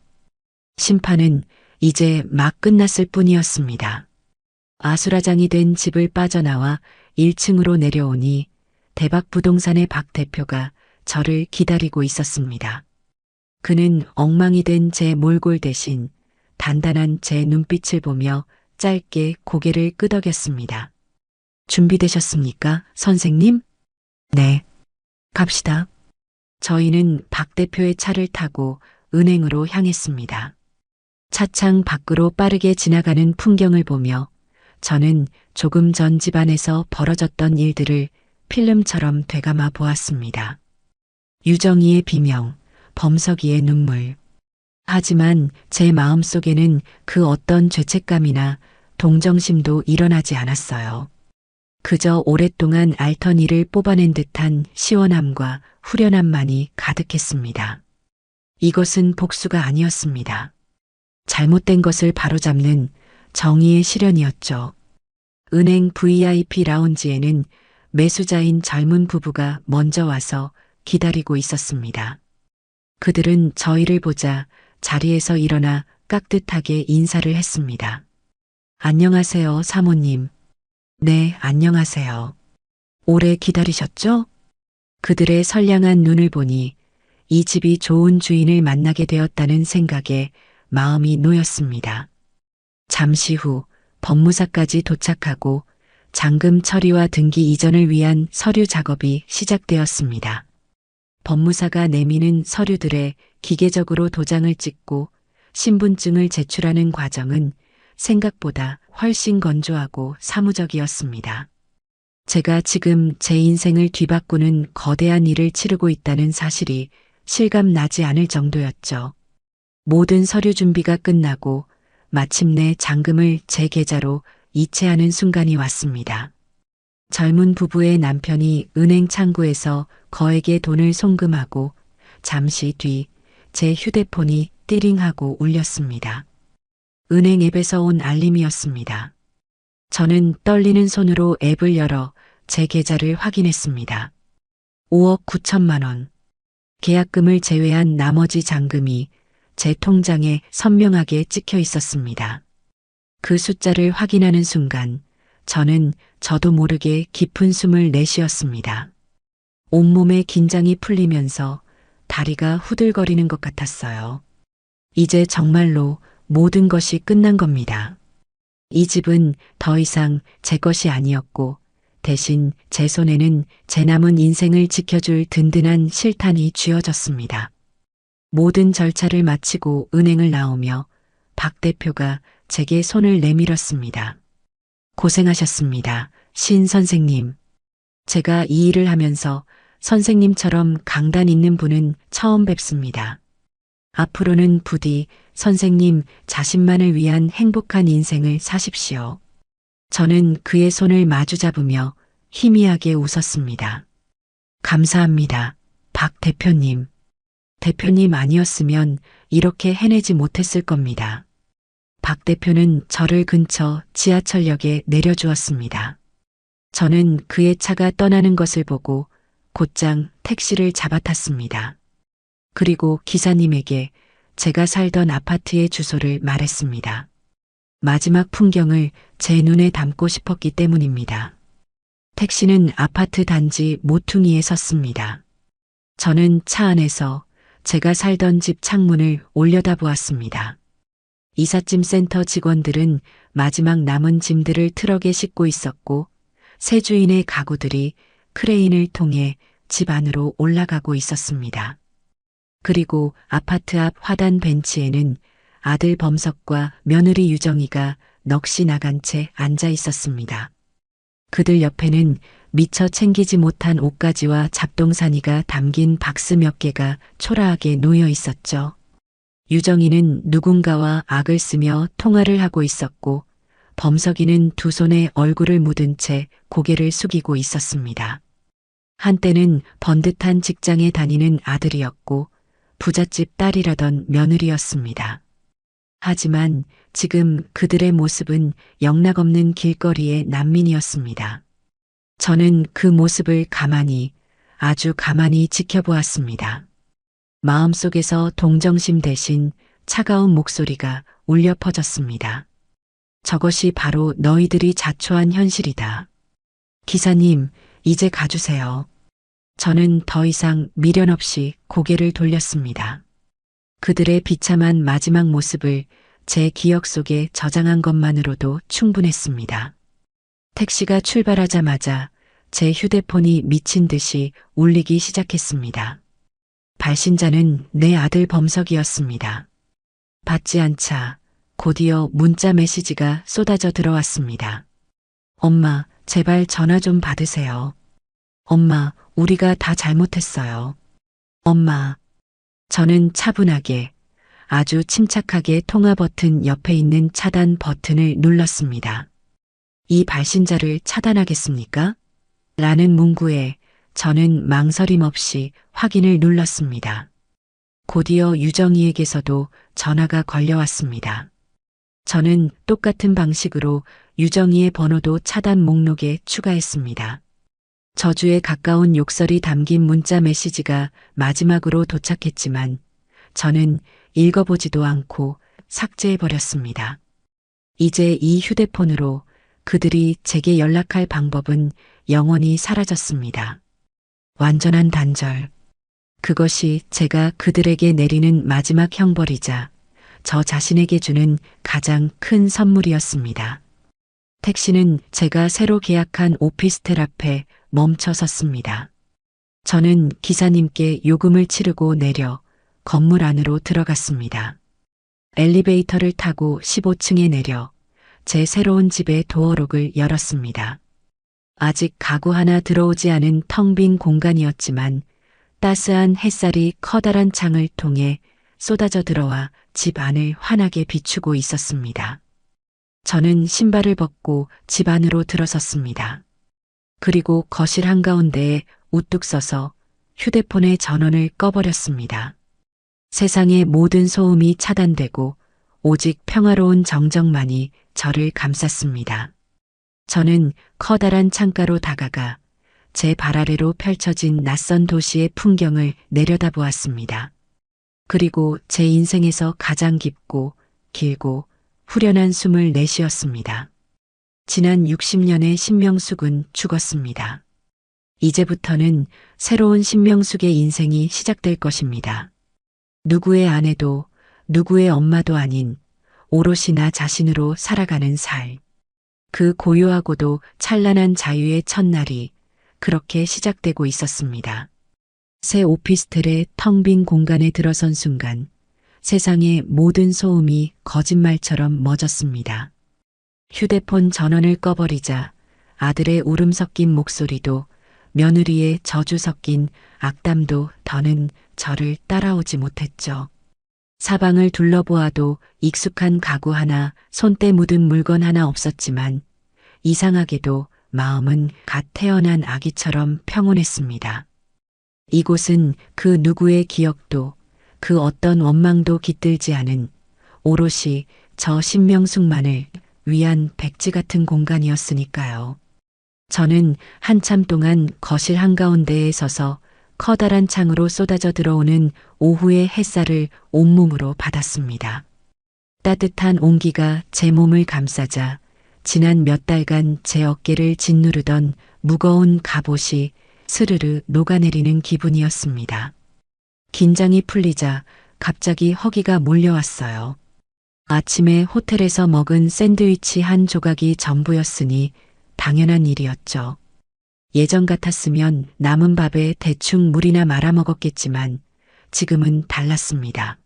심판은 이제 막 끝났을 뿐이었습니다. 아수라장이 된 집을 빠져나와 1층으로 내려오니 대박부동산의 박 대표가 저를 기다리고 있었습니다. 그는 엉망이 된 제 몰골 대신 단단한 제 눈빛을 보며 짧게 고개를 끄덕였습니다. 준비되셨습니까, 선생님? 네. 갑시다. 저희는 박 대표의 차를 타고 은행으로 향했습니다. 차창 밖으로 빠르게 지나가는 풍경을 보며 저는 조금 전 집안에서 벌어졌던 일들을 필름처럼 되감아 보았습니다. 유정이의 비명, 범석이의 눈물. 하지만 제 마음속에는 그 어떤 죄책감이나 동정심도 일어나지 않았어요. 그저 오랫동안 앓던 일을 뽑아낸 듯한 시원함과 후련함만이 가득했습니다. 이것은 복수가 아니었습니다. 잘못된 것을 바로잡는 정의의 실현이었죠. 은행 VIP 라운지에는 매수자인 젊은 부부가 먼저 와서 기다리고 있었습니다. 그들은 저희를 보자 자리에서 일어나 깍듯하게 인사를 했습니다. 안녕하세요, 사모님. 네, 안녕하세요. 오래 기다리셨죠? 그들의 선량한 눈을 보니 이 집이 좋은 주인을 만나게 되었다는 생각에 마음이 놓였습니다. 잠시 후 법무사까지 도착하고 잔금 처리와 등기 이전을 위한 서류 작업이 시작되었습니다. 법무사가 내미는 서류들에 기계적으로 도장을 찍고 신분증을 제출하는 과정은 생각보다 훨씬 건조하고 사무적이었습니다. 제가 지금 제 인생을 뒤바꾸는 거대한 일을 치르고 있다는 사실이 실감 나지 않을 정도였죠. 모든 서류 준비가 끝나고 마침내 잔금을 제 계좌로 이체하는 순간이 왔습니다. 젊은 부부의 남편이 은행 창구에서 거액의 돈을 송금하고 잠시 뒤 제 휴대폰이 띠링하고 울렸습니다. 은행 앱에서 온 알림이었습니다. 저는 떨리는 손으로 앱을 열어 제 계좌를 확인했습니다. 5억 9천만 원. 계약금을 제외한 나머지 잔금이 제 통장에 선명하게 찍혀 있었습니다. 그 숫자를 확인하는 순간 저는 저도 모르게 깊은 숨을 내쉬었습니다. 온몸의 긴장이 풀리면서 다리가 후들거리는 것 같았어요. 이제 정말로 모든 것이 끝난 겁니다. 이 집은 더 이상 제 것이 아니었고 대신 제 손에는 제 남은 인생을 지켜줄 든든한 실탄이 쥐어졌습니다. 모든 절차를 마치고 은행을 나오며 박 대표가 제게 손을 내밀었습니다. 고생하셨습니다, 신 선생님. 제가 이 일을 하면서 선생님처럼 강단 있는 분은 처음 뵙습니다. 앞으로는 부디 선생님 자신만을 위한 행복한 인생을 사십시오. 저는 그의 손을 마주 잡으며 희미하게 웃었습니다. 감사합니다, 박 대표님. 대표님 아니었으면 이렇게 해내지 못했을 겁니다. 박 대표는 저를 근처 지하철역에 내려주었습니다. 저는 그의 차가 떠나는 것을 보고 곧장 택시를 잡아탔습니다. 그리고 기사님에게 제가 살던 아파트의 주소를 말했습니다. 마지막 풍경을 제 눈에 담고 싶었기 때문입니다. 택시는 아파트 단지 모퉁이에 섰습니다. 저는 차 안에서 제가 살던 집 창문을 올려다보았습니다. 이삿짐 센터 직원들은 마지막 남은 짐들을 트럭에 싣고 있었고 새 주인의 가구들이 크레인을 통해 집 안으로 올라가고 있었습니다. 그리고 아파트 앞 화단 벤치에는 아들 범석과 며느리 유정이가 넋이 나간 채 앉아 있었습니다. 그들 옆에는 미처 챙기지 못한 옷가지와 잡동사니가 담긴 박스 몇 개가 초라하게 놓여 있었죠. 유정이는 누군가와 악을 쓰며 통화를 하고 있었고 범석이는 두 손에 얼굴을 묻은 채 고개를 숙이고 있었습니다. 한때는 번듯한 직장에 다니는 아들이었고 부잣집 딸이라던 며느리였습니다. 하지만 지금 그들의 모습은 영락없는 길거리의 난민이었습니다. 저는 그 모습을 아주 가만히 지켜보았습니다. 마음속에서 동정심 대신 차가운 목소리가 울려 퍼졌습니다. 저것이 바로 너희들이 자초한 현실이다. 기사님, 이제 가주세요. 저는 더 이상 미련 없이 고개를 돌렸습니다. 그들의 비참한 마지막 모습을 제 기억 속에 저장한 것만으로도 충분했습니다. 택시가 출발하자마자 제 휴대폰이 미친 듯이 울리기 시작했습니다. 발신자는 내 아들 범석이었습니다. 받지 않자 곧이어 문자 메시지가 쏟아져 들어왔습니다. 엄마, 제발 전화 좀 받으세요. 엄마, 우리가 다 잘못했어요. 엄마. 저는 차분하게, 아주 침착하게 통화 버튼 옆에 있는 차단 버튼을 눌렀습니다. 이 발신자를 차단하겠습니까? 라는 문구에 저는 망설임 없이 확인을 눌렀습니다. 곧이어 유정이에게서도 전화가 걸려왔습니다. 저는 똑같은 방식으로 유정이의 번호도 차단 목록에 추가했습니다. 저주에 가까운 욕설이 담긴 문자 메시지가 마지막으로 도착했지만 저는 읽어보지도 않고 삭제해버렸습니다. 이제 이 휴대폰으로 그들이 제게 연락할 방법은 영원히 사라졌습니다. 완전한 단절. 그것이 제가 그들에게 내리는 마지막 형벌이자 저 자신에게 주는 가장 큰 선물이었습니다. 택시는 제가 새로 계약한 오피스텔 앞에 멈춰 섰습니다. 저는 기사님께 요금을 치르고 내려 건물 안으로 들어갔습니다. 엘리베이터를 타고 15층에 내려 제 새로운 집의 도어록을 열었습니다. 아직 가구 하나 들어오지 않은 텅 빈 공간이었지만 따스한 햇살이 커다란 창을 통해 쏟아져 들어와 집 안을 환하게 비추고 있었습니다. 저는 신발을 벗고 집 안으로 들어섰습니다. 그리고 거실 한가운데에 우뚝 서서 휴대폰의 전원을 꺼버렸습니다. 세상의 모든 소음이 차단되고 오직 평화로운 정적만이 저를 감쌌습니다. 저는 커다란 창가로 다가가 제 발 아래로 펼쳐진 낯선 도시의 풍경을 내려다보았습니다. 그리고 제 인생에서 가장 깊고 길고 후련한 숨을 내쉬었습니다. 지난 60년의 신명숙은 죽었습니다. 이제부터는 새로운 신명숙의 인생이 시작될 것입니다. 누구의 아내도 누구의 엄마도 아닌 오롯이 나 자신으로 살아가는 살. 그 고요하고도 찬란한 자유의 첫날이 그렇게 시작되고 있었습니다. 새 오피스텔의 텅 빈 공간에 들어선 순간 세상의 모든 소음이 거짓말처럼 멎었습니다. 휴대폰 전원을 꺼버리자 아들의 울음 섞인 목소리도 며느리의 저주 섞인 악담도 더는 저를 따라오지 못했죠. 사방을 둘러보아도 익숙한 가구 하나, 손때 묻은 물건 하나 없었지만 이상하게도 마음은 갓 태어난 아기처럼 평온했습니다. 이곳은 그 누구의 기억도 그 어떤 원망도 깃들지 않은 오롯이 저 신명숙만을 위한 백지 같은 공간이었으니까요. 저는 한참 동안 거실 한가운데에 서서 커다란 창으로 쏟아져 들어오는 오후의 햇살을 온몸으로 받았습니다. 따뜻한 온기가 제 몸을 감싸자 지난 몇 달간 제 어깨를 짓누르던 무거운 갑옷이 스르르 녹아내리는 기분이었습니다. 긴장이 풀리자 갑자기 허기가 몰려왔어요. 아침에 호텔에서 먹은 샌드위치 한 조각이 전부였으니 당연한 일이었죠. 예전 같았으면 남은 밥에 대충 물이나 말아 먹었겠지만 지금은 달랐습니다.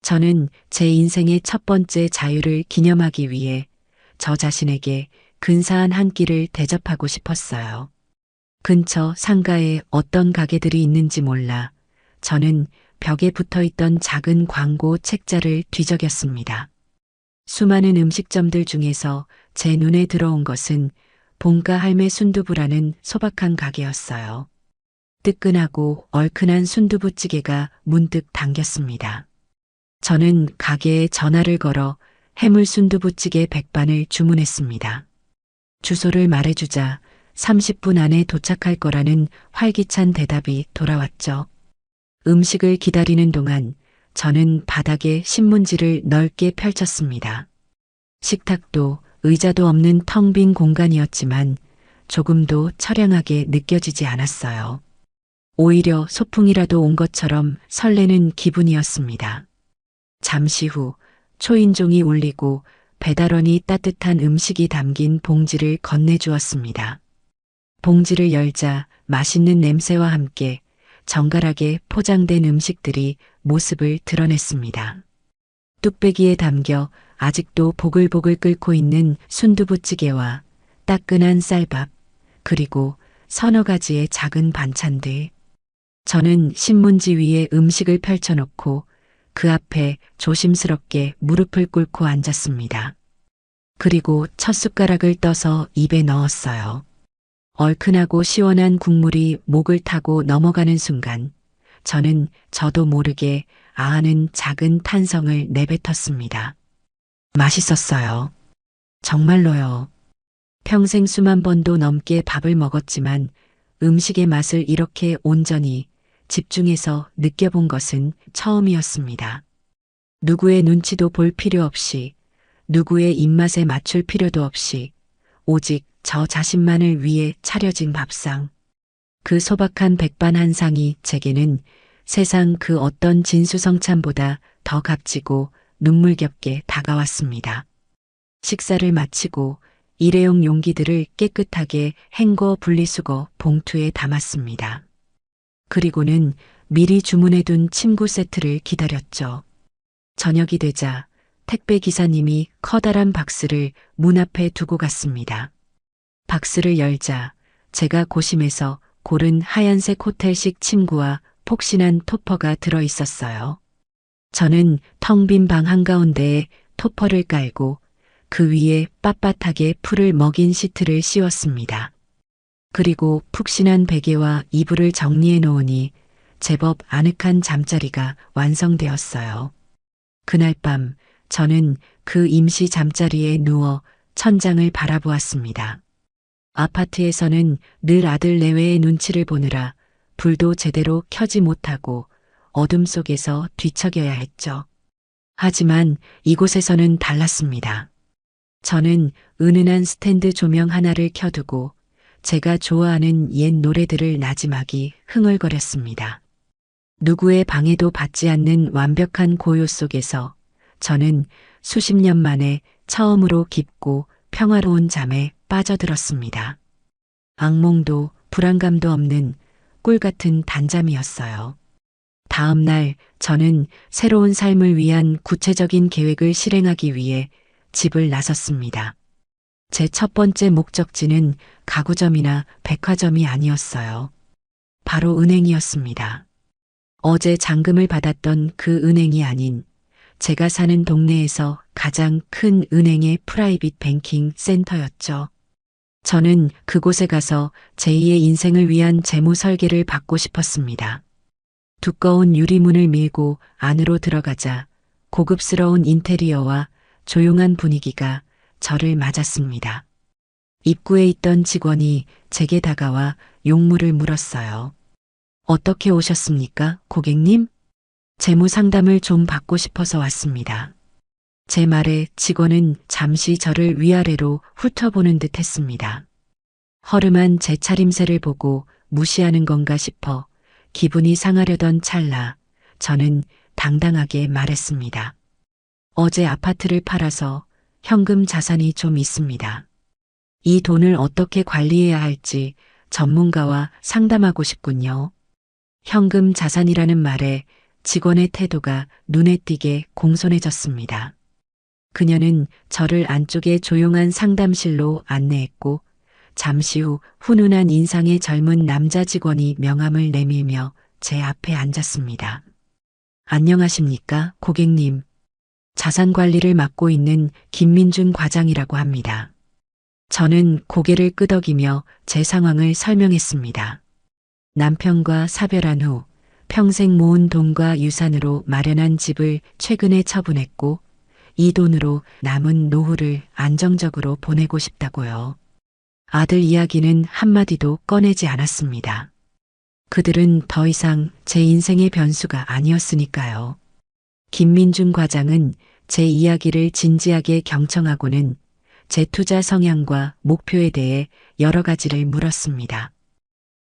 저는 제 인생의 첫 번째 자유를 기념하기 위해 저 자신에게 근사한 한 끼를 대접하고 싶었어요. 근처 상가에 어떤 가게들이 있는지 몰라 저는 벽에 붙어 있던 작은 광고 책자를 뒤적였습니다. 수많은 음식점들 중에서 제 눈에 들어온 것은 본가 할매 순두부라는 소박한 가게였어요. 뜨끈하고 얼큰한 순두부찌개가 문득 당겼습니다. 저는 가게에 전화를 걸어 해물 순두부찌개 100반을 주문했습니다. 주소를 말해주자 30분 안에 도착할 거라는 활기찬 대답이 돌아왔죠. 음식을 기다리는 동안 저는 바닥에 신문지를 넓게 펼쳤습니다. 식탁도 의자도 없는 텅 빈 공간이었지만 조금도 처량하게 느껴지지 않았어요. 오히려 소풍이라도 온 것처럼 설레는 기분이었습니다. 잠시 후 초인종이 울리고 배달원이 따뜻한 음식이 담긴 봉지를 건네주었습니다. 봉지를 열자 맛있는 냄새와 함께 정갈하게 포장된 음식들이 모습을 드러냈습니다. 뚝배기에 담겨 아직도 보글보글 끓고 있는 순두부찌개와 따끈한 쌀밥, 그리고 서너 가지의 작은 반찬들. 저는 신문지 위에 음식을 펼쳐놓고 그 앞에 조심스럽게 무릎을 꿇고 앉았습니다. 그리고 첫 숟가락을 떠서 입에 넣었어요. 얼큰하고 시원한 국물이 목을 타고 넘어가는 순간 저는 저도 모르게 아하는 작은 탄성을 내뱉었습니다. 맛있었어요. 정말로요. 평생 수만 번도 넘게 밥을 먹었지만 음식의 맛을 이렇게 온전히 집중해서 느껴본 것은 처음이었습니다. 누구의 눈치도 볼 필요 없이, 누구의 입맛에 맞출 필요도 없이, 오직 저 자신만을 위해 차려진 밥상. 그 소박한 백반 한 상이 제게는 세상 그 어떤 진수성찬보다 더 값지고 눈물겹게 다가왔습니다. 식사를 마치고 일회용 용기들을 깨끗하게 헹궈 분리수거 봉투에 담았습니다. 그리고는 미리 주문해둔 침구 세트를 기다렸죠. 저녁이 되자 택배 기사님이 커다란 박스를 문 앞에 두고 갔습니다. 박스를 열자 제가 고심해서 고른 하얀색 호텔식 침구와 폭신한 토퍼가 들어 있었어요. 저는 텅 빈 방 한가운데에 토퍼를 깔고 그 위에 빳빳하게 풀을 먹인 시트를 씌웠습니다. 그리고 푹신한 베개와 이불을 정리해 놓으니 제법 아늑한 잠자리가 완성되었어요. 그날 밤 저는 그 임시 잠자리에 누워 천장을 바라보았습니다. 아파트에서는 늘 아들 내외의 눈치를 보느라 불도 제대로 켜지 못하고 어둠 속에서 뒤척여야 했죠. 하지만 이곳에서는 달랐습니다. 저는 은은한 스탠드 조명 하나를 켜두고 제가 좋아하는 옛 노래들을 나지막이 흥얼거렸습니다. 누구의 방해도 받지 않는 완벽한 고요 속에서 저는 수십 년 만에 처음으로 깊고 평화로운 잠에 빠져들었습니다. 악몽도 불안감도 없는 꿀 같은 단잠이었어요. 다음 날 저는 새로운 삶을 위한 구체적인 계획을 실행하기 위해 집을 나섰습니다. 제 첫 번째 목적지는 가구점이나 백화점이 아니었어요. 바로 은행이었습니다. 어제 잔금을 받았던 그 은행이 아닌 제가 사는 동네에서 가장 큰 은행의 프라이빗 뱅킹 센터였죠. 저는 그곳에 가서 제2의 인생을 위한 재무 설계를 받고 싶었습니다. 두꺼운 유리문을 밀고 안으로 들어가자 고급스러운 인테리어와 조용한 분위기가 저를 맞았습니다. 입구에 있던 직원이 제게 다가와 용무를 물었어요. 어떻게 오셨습니까, 고객님? 재무 상담을 좀 받고 싶어서 왔습니다. 제 말에 직원은 잠시 저를 위아래로 훑어보는 듯 했습니다. 허름한 제 차림새를 보고 무시하는 건가 싶어 기분이 상하려던 찰나 저는 당당하게 말했습니다. 어제 아파트를 팔아서 현금 자산이 좀 있습니다. 이 돈을 어떻게 관리해야 할지 전문가와 상담하고 싶군요. 현금 자산이라는 말에 직원의 태도가 눈에 띄게 공손해졌습니다. 그녀는 저를 안쪽의 조용한 상담실로 안내했고 잠시 후 훈훈한 인상의 젊은 남자 직원이 명함을 내밀며 제 앞에 앉았습니다. 안녕하십니까, 고객님. 자산 관리를 맡고 있는 김민준 과장이라고 합니다. 저는 고개를 끄덕이며 제 상황을 설명했습니다. 남편과 사별한 후 평생 모은 돈과 유산으로 마련한 집을 최근에 처분했고 이 돈으로 남은 노후를 안정적으로 보내고 싶다고요. 아들 이야기는 한마디도 꺼내지 않았습니다. 그들은 더 이상 제 인생의 변수가 아니었으니까요. 김민준 과장은 제 이야기를 진지하게 경청하고는 제 투자 성향과 목표에 대해 여러 가지를 물었습니다.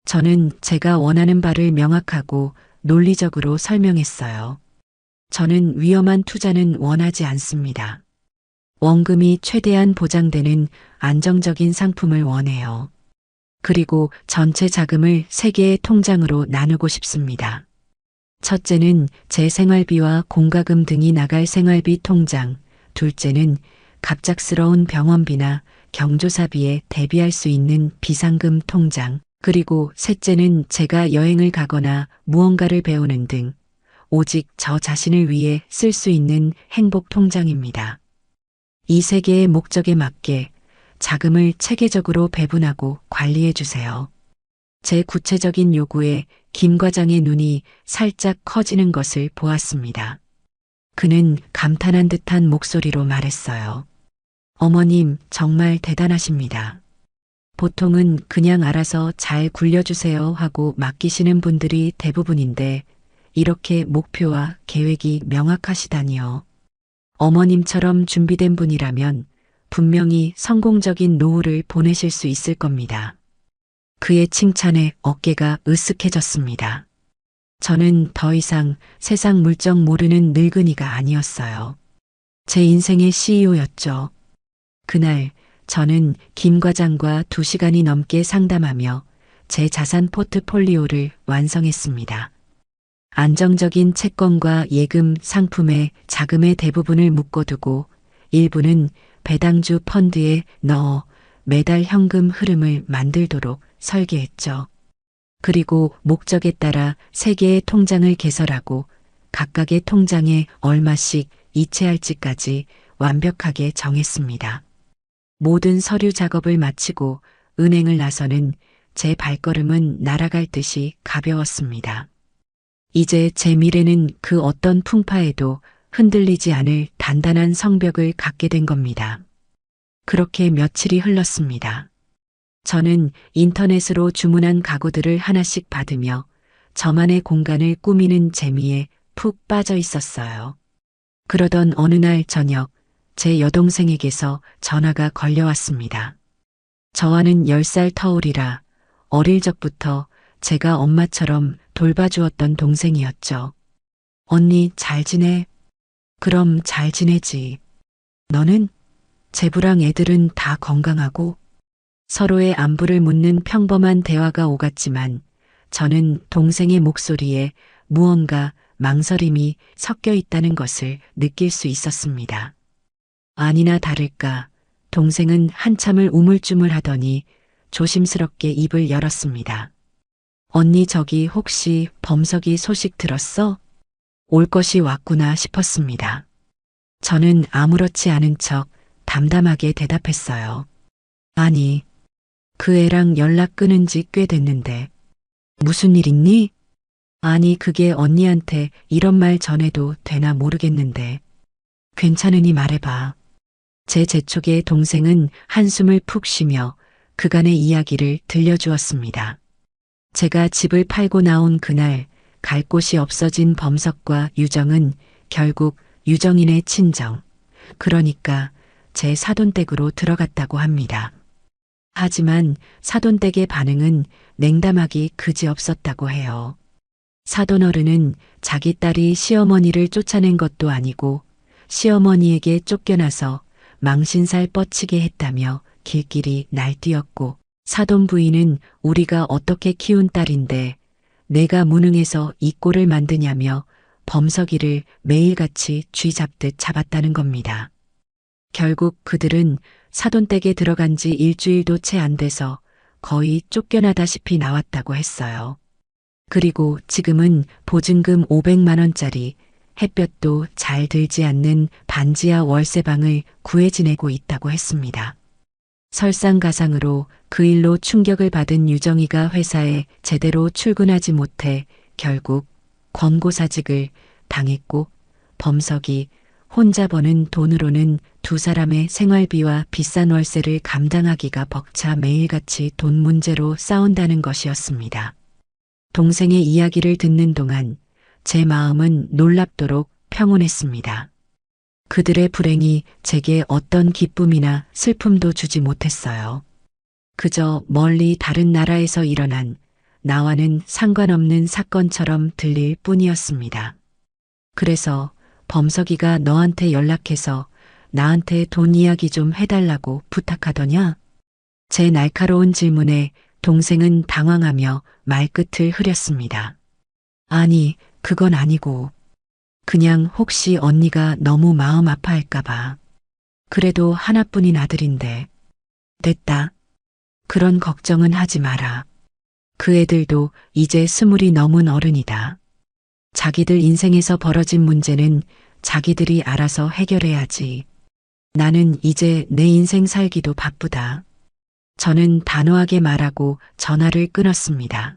저는 제가 원하는 바를 명확하고 논리적으로 설명했어요. 저는 위험한 투자는 원하지 않습니다. 원금이 최대한 보장되는 안정적인 상품을 원해요. 그리고 전체 자금을 3개의 통장으로 나누고 싶습니다. 첫째는 제 생활비와 공과금 등이 나갈 생활비 통장, 둘째는 갑작스러운 병원비나 경조사비에 대비할 수 있는 비상금 통장, 그리고 셋째는 제가 여행을 가거나 무언가를 배우는 등 오직 저 자신을 위해 쓸 수 있는 행복 통장입니다. 이 3개의 목적에 맞게 자금을 체계적으로 배분하고 관리해 주세요. 제 구체적인 요구에 김 과장의 눈이 살짝 커지는 것을 보았습니다. 그는 감탄한 듯한 목소리로 말했어요. 어머님, 정말 대단하십니다. 보통은 그냥 알아서 잘 굴려주세요 하고 맡기시는 분들이 대부분인데 이렇게 목표와 계획이 명확하시다니요. 어머님처럼 준비된 분이라면 분명히 성공적인 노후를 보내실 수 있을 겁니다. 그의 칭찬에 어깨가 으쓱해졌습니다. 저는 더 이상 세상 물정 모르는 늙은이가 아니었어요. 제 인생의 CEO였죠. 그날 저는 김 과장과 2시간이 넘게 상담하며 제 자산 포트폴리오를 완성했습니다. 안정적인 채권과 예금 상품에 자금의 대부분을 묶어두고 일부는 배당주 펀드에 넣어 매달 현금 흐름을 만들도록 설계했죠. 그리고 목적에 따라 3개의 통장을 개설하고 각각의 통장에 얼마씩 이체할지까지 완벽하게 정했습니다. 모든 서류 작업을 마치고 은행을 나서는 제 발걸음은 날아갈 듯이 가벼웠습니다. 이제 제 미래는 그 어떤 풍파에도 흔들리지 않을 단단한 성벽을 갖게 된 겁니다. 그렇게 며칠이 흘렀습니다. 저는 인터넷으로 주문한 가구들을 하나씩 받으며 저만의 공간을 꾸미는 재미에 푹 빠져 있었어요. 그러던 어느 날 저녁, 제 여동생에게서 전화가 걸려왔습니다. 저와는 10살 터울이라 어릴 적부터 제가 엄마처럼 돌봐주었던 동생이었죠. 언니 잘 지내? 그럼 잘 지내지. 너는? 제부랑 애들은 다 건강하고? 서로의 안부를 묻는 평범한 대화가 오갔지만 저는 동생의 목소리에 무언가 망설임이 섞여 있다는 것을 느낄 수 있었습니다. 아니나 다를까 동생은 한참을 우물쭈물하더니 조심스럽게 입을 열었습니다. 언니 저기 혹시 범석이 소식 들었어? 올 것이 왔구나 싶었습니다. 저는 아무렇지 않은 척 담담하게 대답했어요. 아니, 그 애랑 연락 끊은 지 꽤 됐는데. 무슨 일 있니? 아니 그게 언니한테 이런 말 전해도 되나 모르겠는데. 괜찮으니 말해봐. 제 재촉에 동생은 한숨을 푹 쉬며 그간의 이야기를 들려주었습니다. 제가 집을 팔고 나온 그날 갈 곳이 없어진 범석과 유정은 결국 유정인의 친정, 그러니까 제 사돈댁으로 들어갔다고 합니다. 하지만 사돈댁의 반응은 냉담하기 그지없었다고 해요. 사돈어른은 자기 딸이 시어머니를 쫓아낸 것도 아니고 시어머니에게 쫓겨나서 망신살 뻗치게 했다며 길길이 날뛰었고 사돈 부인은 우리가 어떻게 키운 딸인데 내가 무능해서 이 꼴을 만드냐며 범석이를 매일같이 쥐 잡듯 잡았다는 겁니다. 결국 그들은 사돈댁에 들어간 지 일주일도 채 안 돼서 거의 쫓겨나다시피 나왔다고 했어요. 그리고 지금은 보증금 500만 원짜리 햇볕도 잘 들지 않는 반지하 월세방을 구해 지내고 있다고 했습니다. 설상가상으로 그 일로 충격을 받은 유정이가 회사에 제대로 출근하지 못해 결국 권고사직을 당했고 범석이 혼자 버는 돈으로는 두 사람의 생활비와 비싼 월세를 감당하기가 벅차 매일같이 돈 문제로 싸운다는 것이었습니다. 동생의 이야기를 듣는 동안 제 마음은 놀랍도록 평온했습니다. 그들의 불행이 제게 어떤 기쁨이나 슬픔도 주지 못했어요. 그저 멀리 다른 나라에서 일어난 나와는 상관없는 사건처럼 들릴 뿐이었습니다. 그래서 범석이가 너한테 연락해서 나한테 돈 이야기 좀 해달라고 부탁하더냐? 제 날카로운 질문에 동생은 당황하며 말끝을 흐렸습니다. 아니, 그건 아니고. 그냥 혹시 언니가 너무 마음 아파할까봐. 그래도 하나뿐인 아들인데. 됐다. 그런 걱정은 하지 마라. 그 애들도 이제 20이 넘은 어른이다. 자기들 인생에서 벌어진 문제는 자기들이 알아서 해결해야지. 나는 이제 내 인생 살기도 바쁘다. 저는 단호하게 말하고 전화를 끊었습니다.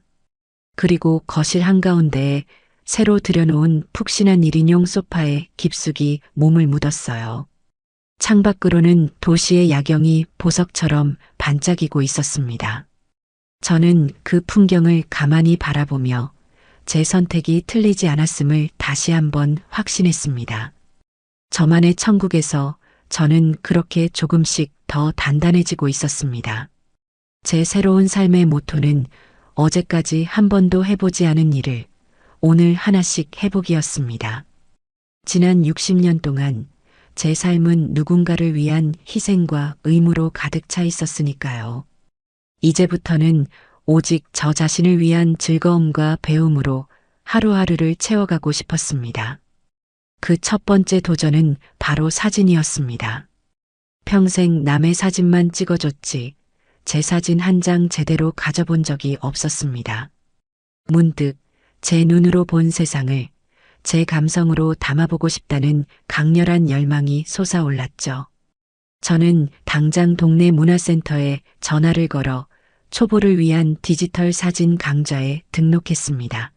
그리고 거실 한가운데에 새로 들여놓은 푹신한 1인용 소파에 깊숙이 몸을 묻었어요. 창밖으로는 도시의 야경이 보석처럼 반짝이고 있었습니다. 저는 그 풍경을 가만히 바라보며 제 선택이 틀리지 않았음을 다시 한번 확신했습니다. 저만의 천국에서 저는 그렇게 조금씩 더 단단해지고 있었습니다. 제 새로운 삶의 모토는 어제까지 한 번도 해보지 않은 일을 오늘 하나씩 해보기였습니다. 지난 60년 동안 제 삶은 누군가를 위한 희생과 의무로 가득 차 있었으니까요. 이제부터는 오직 저 자신을 위한 즐거움과 배움으로 하루하루를 채워가고 싶었습니다. 그 첫 번째 도전은 바로 사진이었습니다. 평생 남의 사진만 찍어줬지 제 사진 한 장 제대로 가져본 적이 없었습니다. 문득 제 눈으로 본 세상을 제 감성으로 담아보고 싶다는 강렬한 열망이 솟아올랐죠. 저는 당장 동네 문화센터에 전화를 걸어 초보를 위한 디지털 사진 강좌에 등록했습니다.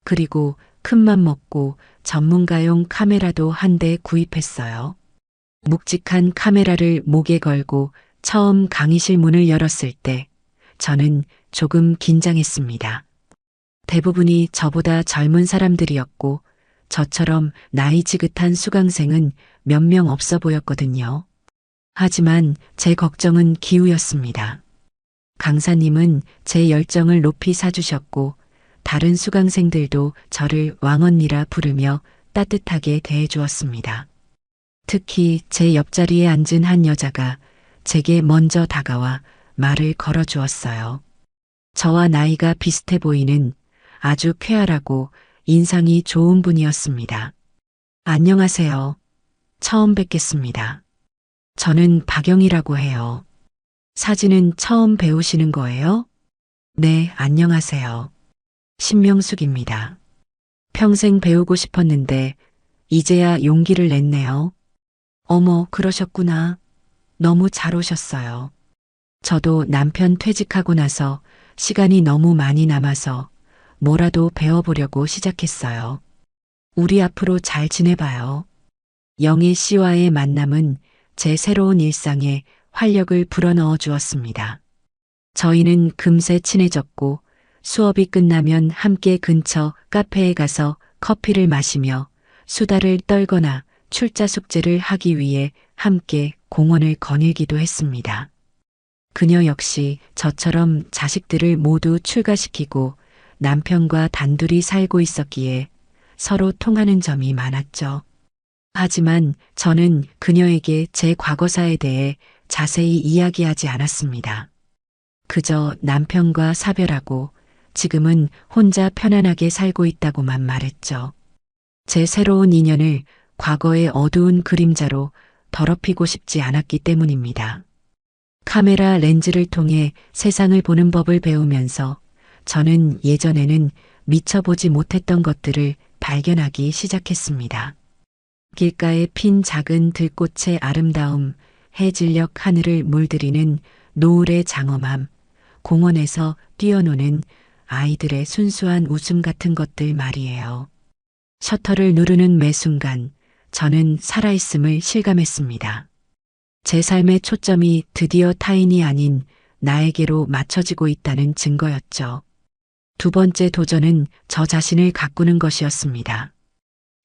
그리고 큰맘 먹고 전문가용 카메라도 한 대 구입했어요. 묵직한 카메라를 목에 걸고 처음 강의실 문을 열었을 때 저는 조금 긴장했습니다. 대부분이 저보다 젊은 사람들이었고 저처럼 나이 지긋한 수강생은 몇 명 없어 보였거든요. 하지만 제 걱정은 기우였습니다. 강사님은 제 열정을 높이 사주셨고 다른 수강생들도 저를 왕언니라 부르며 따뜻하게 대해주었습니다. 특히 제 옆자리에 앉은 한 여자가 제게 먼저 다가와 말을 걸어주었어요. 저와 나이가 비슷해 보이는 아주 쾌활하고 인상이 좋은 분이었습니다. 안녕하세요. 처음 뵙겠습니다. 저는 박영이라고 해요. 사진은 처음 배우시는 거예요? 네, 안녕하세요. 신명숙입니다. 평생 배우고 싶었는데 이제야 용기를 냈네요. 어머, 그러셨구나. 너무 잘 오셨어요. 저도 남편 퇴직하고 나서 시간이 너무 많이 남아서 뭐라도 배워보려고 시작했어요. 우리 앞으로 잘 지내봐요. 영애 씨와의 만남은 제 새로운 일상에 활력을 불어넣어 주었습니다. 저희는 금세 친해졌고 수업이 끝나면 함께 근처 카페에 가서 커피를 마시며 수다를 떨거나 출자 숙제를 하기 위해 함께 공원을 거닐기도 했습니다. 그녀 역시 저처럼 자식들을 모두 출가시키고 남편과 단둘이 살고 있었기에 서로 통하는 점이 많았죠. 하지만 저는 그녀에게 제 과거사에 대해 자세히 이야기하지 않았습니다. 그저 남편과 사별하고 지금은 혼자 편안하게 살고 있다고만 말했죠. 제 새로운 인연을 과거의 어두운 그림자로 더럽히고 싶지 않았기 때문입니다. 카메라 렌즈를 통해 세상을 보는 법을 배우면서 저는 예전에는 미처 보지 못했던 것들을 발견하기 시작했습니다. 길가에 핀 작은 들꽃의 아름다움, 해질녘 하늘을 물들이는 노을의 장엄함, 공원에서 뛰어노는 아이들의 순수한 웃음 같은 것들 말이에요. 셔터를 누르는 매 순간 저는 살아있음을 실감했습니다. 제 삶의 초점이 드디어 타인이 아닌 나에게로 맞춰지고 있다는 증거였죠. 두 번째 도전은 저 자신을 가꾸는 것이었습니다.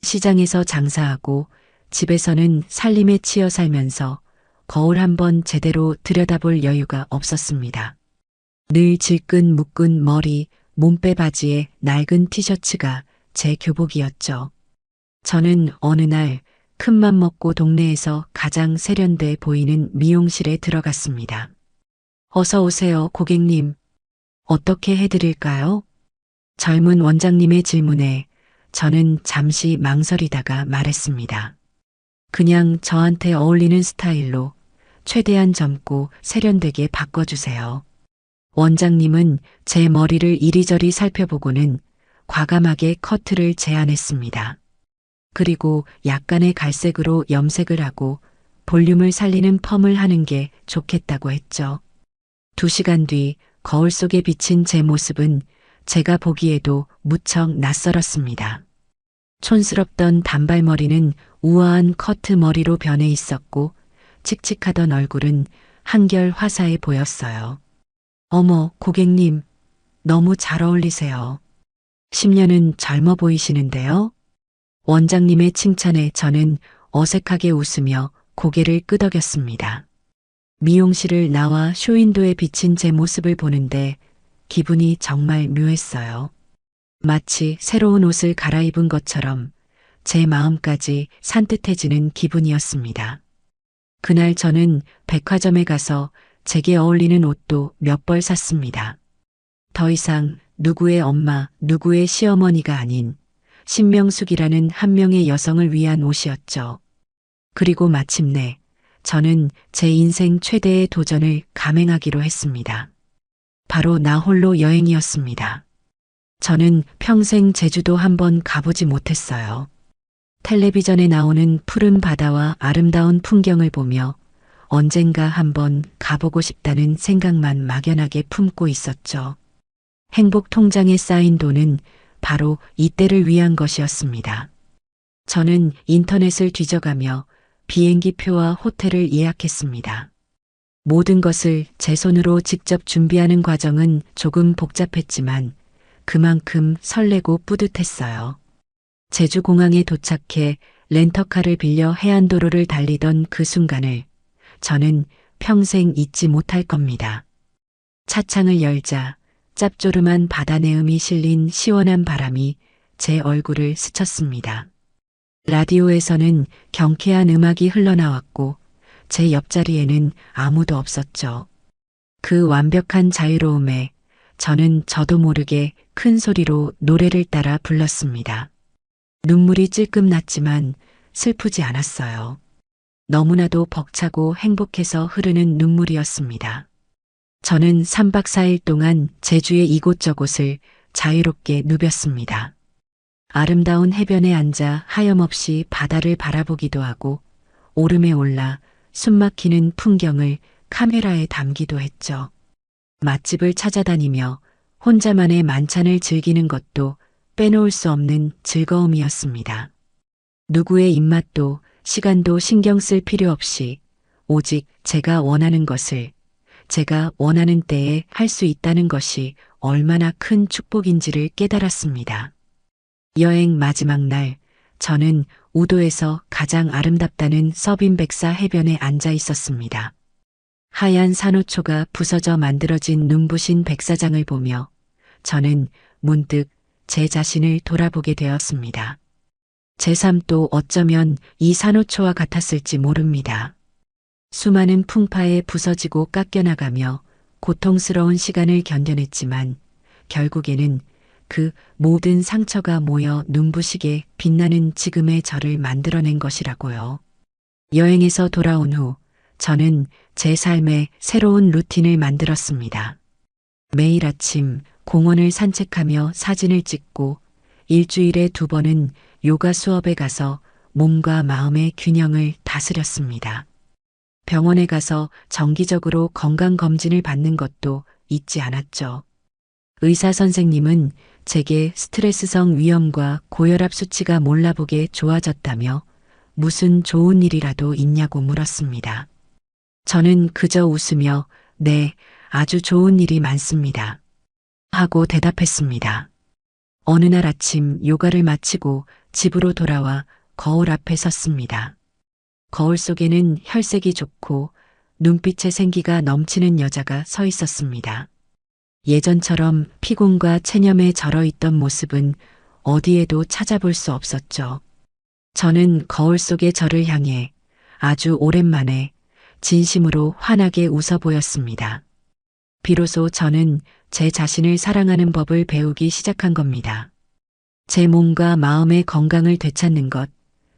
시장에서 장사하고 집에서는 살림에 치여 살면서 거울 한번 제대로 들여다볼 여유가 없었습니다. 늘 질끈 묶은 머리, 몸빼 바지에 낡은 티셔츠가 제 교복이었죠. 저는 어느 날 큰맘 먹고 동네에서 가장 세련돼 보이는 미용실에 들어갔습니다. 어서 오세요, 고객님. 어떻게 해드릴까요? 젊은 원장님의 질문에 저는 잠시 망설이다가 말했습니다. 그냥 저한테 어울리는 스타일로 최대한 젊고 세련되게 바꿔주세요. 원장님은 제 머리를 이리저리 살펴보고는 과감하게 커트를 제안했습니다. 그리고 약간의 갈색으로 염색을 하고 볼륨을 살리는 펌을 하는 게 좋겠다고 했죠. 2시간 뒤 거울 속에 비친 제 모습은 제가 보기에도 무척 낯설었습니다. 촌스럽던 단발머리는 우아한 커트 머리로 변해 있었고 칙칙하던 얼굴은 한결 화사해 보였어요. 어머, 고객님, 너무 잘 어울리세요. 10년은 젊어 보이시는데요? 원장님의 칭찬에 저는 어색하게 웃으며 고개를 끄덕였습니다. 미용실을 나와 쇼윈도에 비친 제 모습을 보는데 기분이 정말 묘했어요. 마치 새로운 옷을 갈아입은 것처럼 제 마음까지 산뜻해지는 기분이었습니다. 그날 저는 백화점에 가서 제게 어울리는 옷도 몇 벌 샀습니다. 더 이상 누구의 엄마, 누구의 시어머니가 아닌 신명숙이라는 한 명의 여성을 위한 옷이었죠. 그리고 마침내 저는 제 인생 최대의 도전을 감행하기로 했습니다. 바로 나 홀로 여행이었습니다. 저는 평생 제주도 한번 가보지 못했어요. 텔레비전에 나오는 푸른 바다와 아름다운 풍경을 보며 언젠가 한번 가보고 싶다는 생각만 막연하게 품고 있었죠. 행복 통장에 쌓인 돈은 바로 이때를 위한 것이었습니다. 저는 인터넷을 뒤져가며 비행기표와 호텔을 예약했습니다. 모든 것을 제 손으로 직접 준비하는 과정은 조금 복잡했지만 그만큼 설레고 뿌듯했어요. 제주공항에 도착해 렌터카를 빌려 해안도로를 달리던 그 순간을 저는 평생 잊지 못할 겁니다. 차창을 열자 짭조름한 바다 내음이 실린 시원한 바람이 제 얼굴을 스쳤습니다. 라디오에서는 경쾌한 음악이 흘러나왔고 제 옆자리에는 아무도 없었죠. 그 완벽한 자유로움에 저는 저도 모르게 큰 소리로 노래를 따라 불렀습니다. 눈물이 찔끔 났지만 슬프지 않았어요. 너무나도 벅차고 행복해서 흐르는 눈물이었습니다. 저는 3박 4일 동안 제주의 이곳저곳을 자유롭게 누볐습니다. 아름다운 해변에 앉아 하염없이 바다를 바라보기도 하고 오름에 올라 숨막히는 풍경을 카메라에 담기도 했죠. 맛집을 찾아다니며 혼자만의 만찬을 즐기는 것도 빼놓을 수 없는 즐거움이었습니다. 누구의 입맛도 시간도 신경 쓸 필요 없이 오직 제가 원하는 것을 제가 원하는 때에 할 수 있다는 것이 얼마나 큰 축복인지를 깨달았습니다. 여행 마지막 날 저는 우도에서 가장 아름답다는 서빈백사 해변에 앉아 있었습니다. 하얀 산호초가 부서져 만들어진 눈부신 백사장을 보며 저는 문득 제 자신을 돌아보게 되었습니다. 제 삶도 어쩌면 이 산호초와 같았을지 모릅니다. 수많은 풍파에 부서지고 깎여나가며 고통스러운 시간을 견뎌냈지만 결국에는 그 모든 상처가 모여 눈부시게 빛나는 지금의 저를 만들어낸 것이라고요. 여행에서 돌아온 후 저는 제 삶에 새로운 루틴을 만들었습니다. 매일 아침 공원을 산책하며 사진을 찍고 일주일에 2번은 요가 수업에 가서 몸과 마음의 균형을 다스렸습니다. 병원에 가서 정기적으로 건강검진을 받는 것도 잊지 않았죠. 의사 선생님은 제게 스트레스성 위염과 고혈압 수치가 몰라보게 좋아졌다며 무슨 좋은 일이라도 있냐고 물었습니다. 저는 그저 웃으며 네, 아주 좋은 일이 많습니다. 하고 대답했습니다. 어느 날 아침 요가를 마치고 집으로 돌아와 거울 앞에 섰습니다. 거울 속에는 혈색이 좋고 눈빛에 생기가 넘치는 여자가 서 있었습니다. 예전처럼 피곤과 체념에 절어 있던 모습은 어디에도 찾아볼 수 없었죠. 저는 거울 속의 저를 향해 아주 오랜만에 진심으로 환하게 웃어 보였습니다. 비로소 저는 제 자신을 사랑하는 법을 배우기 시작한 겁니다. 제 몸과 마음의 건강을 되찾는 것,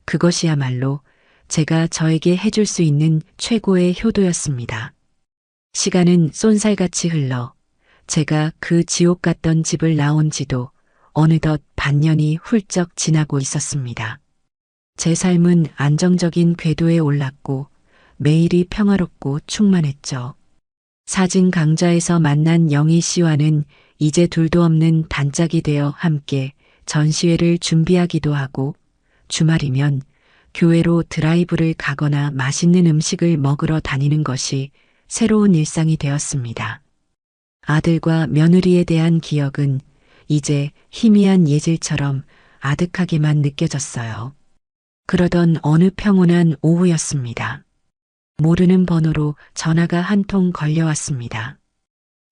그것이야말로 제가 저에게 해줄 수 있는 최고의 효도였습니다. 시간은 쏜살같이 흘러 제가 그 지옥 같던 집을 나온 지도 어느덧 반년이 훌쩍 지나고 있었습니다. 제 삶은 안정적인 궤도에 올랐고 매일이 평화롭고 충만했죠. 사진 강좌에서 만난 영희 씨와는 이제 둘도 없는 단짝이 되어 함께 전시회를 준비하기도 하고 주말이면 교회로 드라이브를 가거나 맛있는 음식을 먹으러 다니는 것이 새로운 일상이 되었습니다. 아들과 며느리에 대한 기억은 이제 희미한 예질처럼 아득하게만 느껴졌어요. 그러던 어느 평온한 오후였습니다. 모르는 번호로 전화가 한 통 걸려왔습니다.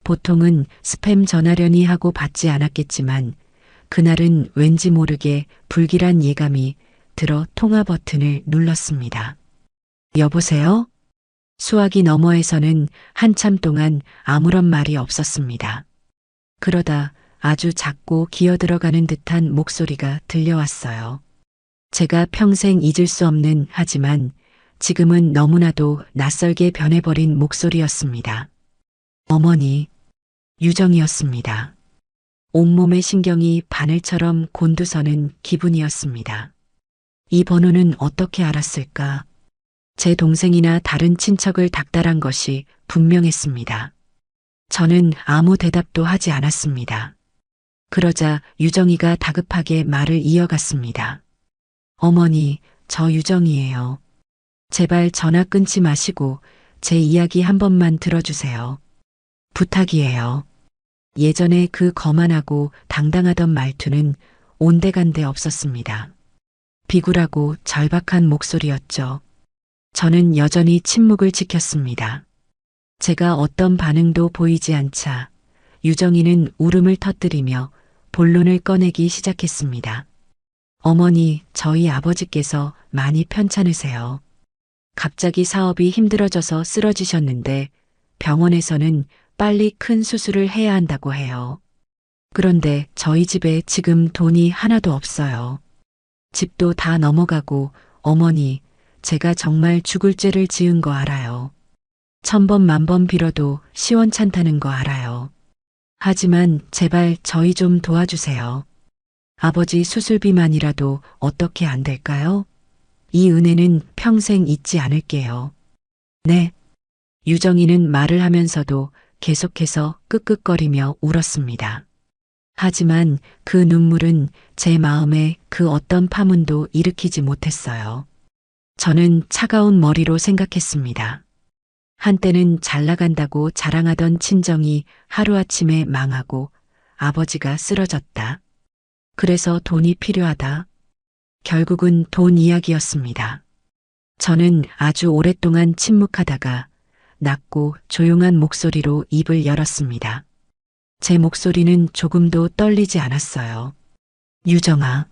보통은 스팸 전화려니 하고 받지 않았겠지만 그날은 왠지 모르게 불길한 예감이 들어 통화 버튼을 눌렀습니다. 여보세요? 수화기 너머에서는 한참 동안 아무런 말이 없었습니다. 그러다 아주 작고 기어들어가는 듯한 목소리가 들려왔어요. 제가 평생 잊을 수 없는 하지만 지금은 너무나도 낯설게 변해버린 목소리였습니다. 어머니, 유정이었습니다. 온몸의 신경이 바늘처럼 곤두서는 기분이었습니다. 이 번호는 어떻게 알았을까? 제 동생이나 다른 친척을 닥달한 것이 분명했습니다. 저는 아무 대답도 하지 않았습니다. 그러자 유정이가 다급하게 말을 이어갔습니다. 어머니, 저 유정이에요. 제발 전화 끊지 마시고 제 이야기 한 번만 들어주세요. 부탁이에요. 예전에 그 거만하고 당당하던 말투는 온데간데 없었습니다. 비굴하고 절박한 목소리였죠. 저는 여전히 침묵을 지켰습니다. 제가 어떤 반응도 보이지 않자 유정이는 울음을 터뜨리며 본론을 꺼내기 시작했습니다. 어머니, 저희 아버지께서 많이 편찮으세요. 갑자기 사업이 힘들어져서 쓰러지셨는데 병원에서는 빨리 큰 수술을 해야 한다고 해요. 그런데 저희 집에 지금 돈이 하나도 없어요. 집도 다 넘어가고 어머니, 제가 정말 죽을 죄를 지은 거 알아요. 1000번 만번 빌어도 시원찮다는 거 알아요. 하지만 제발 저희 좀 도와주세요. 아버지 수술비만이라도 어떻게 안 될까요? 이 은혜는 평생 잊지 않을게요. 네. 유정이는 말을 하면서도 계속해서 끄끄거리며 울었습니다. 하지만 그 눈물은 제 마음에 그 어떤 파문도 일으키지 못했어요. 저는 차가운 머리로 생각했습니다. 한때는 잘 나간다고 자랑하던 친정이 하루아침에 망하고 아버지가 쓰러졌다. 그래서 돈이 필요하다. 결국은 돈 이야기였습니다. 저는 아주 오랫동안 침묵하다가 낮고 조용한 목소리로 입을 열었습니다. 제 목소리는 조금도 떨리지 않았어요. 유정아.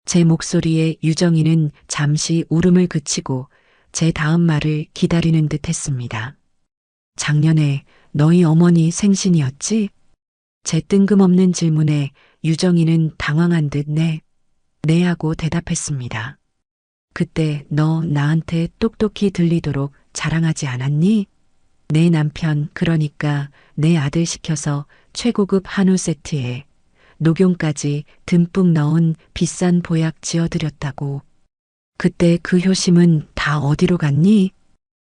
제 목소리에 유정이는 잠시 울음을 그치고 제 다음 말을 기다리는 듯 했습니다. 작년에 너희 어머니 생신이었지? 제 뜬금없는 질문에 유정이는 당황한 듯 네 하고 대답했습니다. 그때 너 나한테 똑똑히 들리도록 자랑하지 않았니? 내 남편, 그러니까 내 아들 시켜서 최고급 한우 세트에 녹용까지 듬뿍 넣은 비싼 보약 지어드렸다고. 그때 그 효심은 다 어디로 갔니?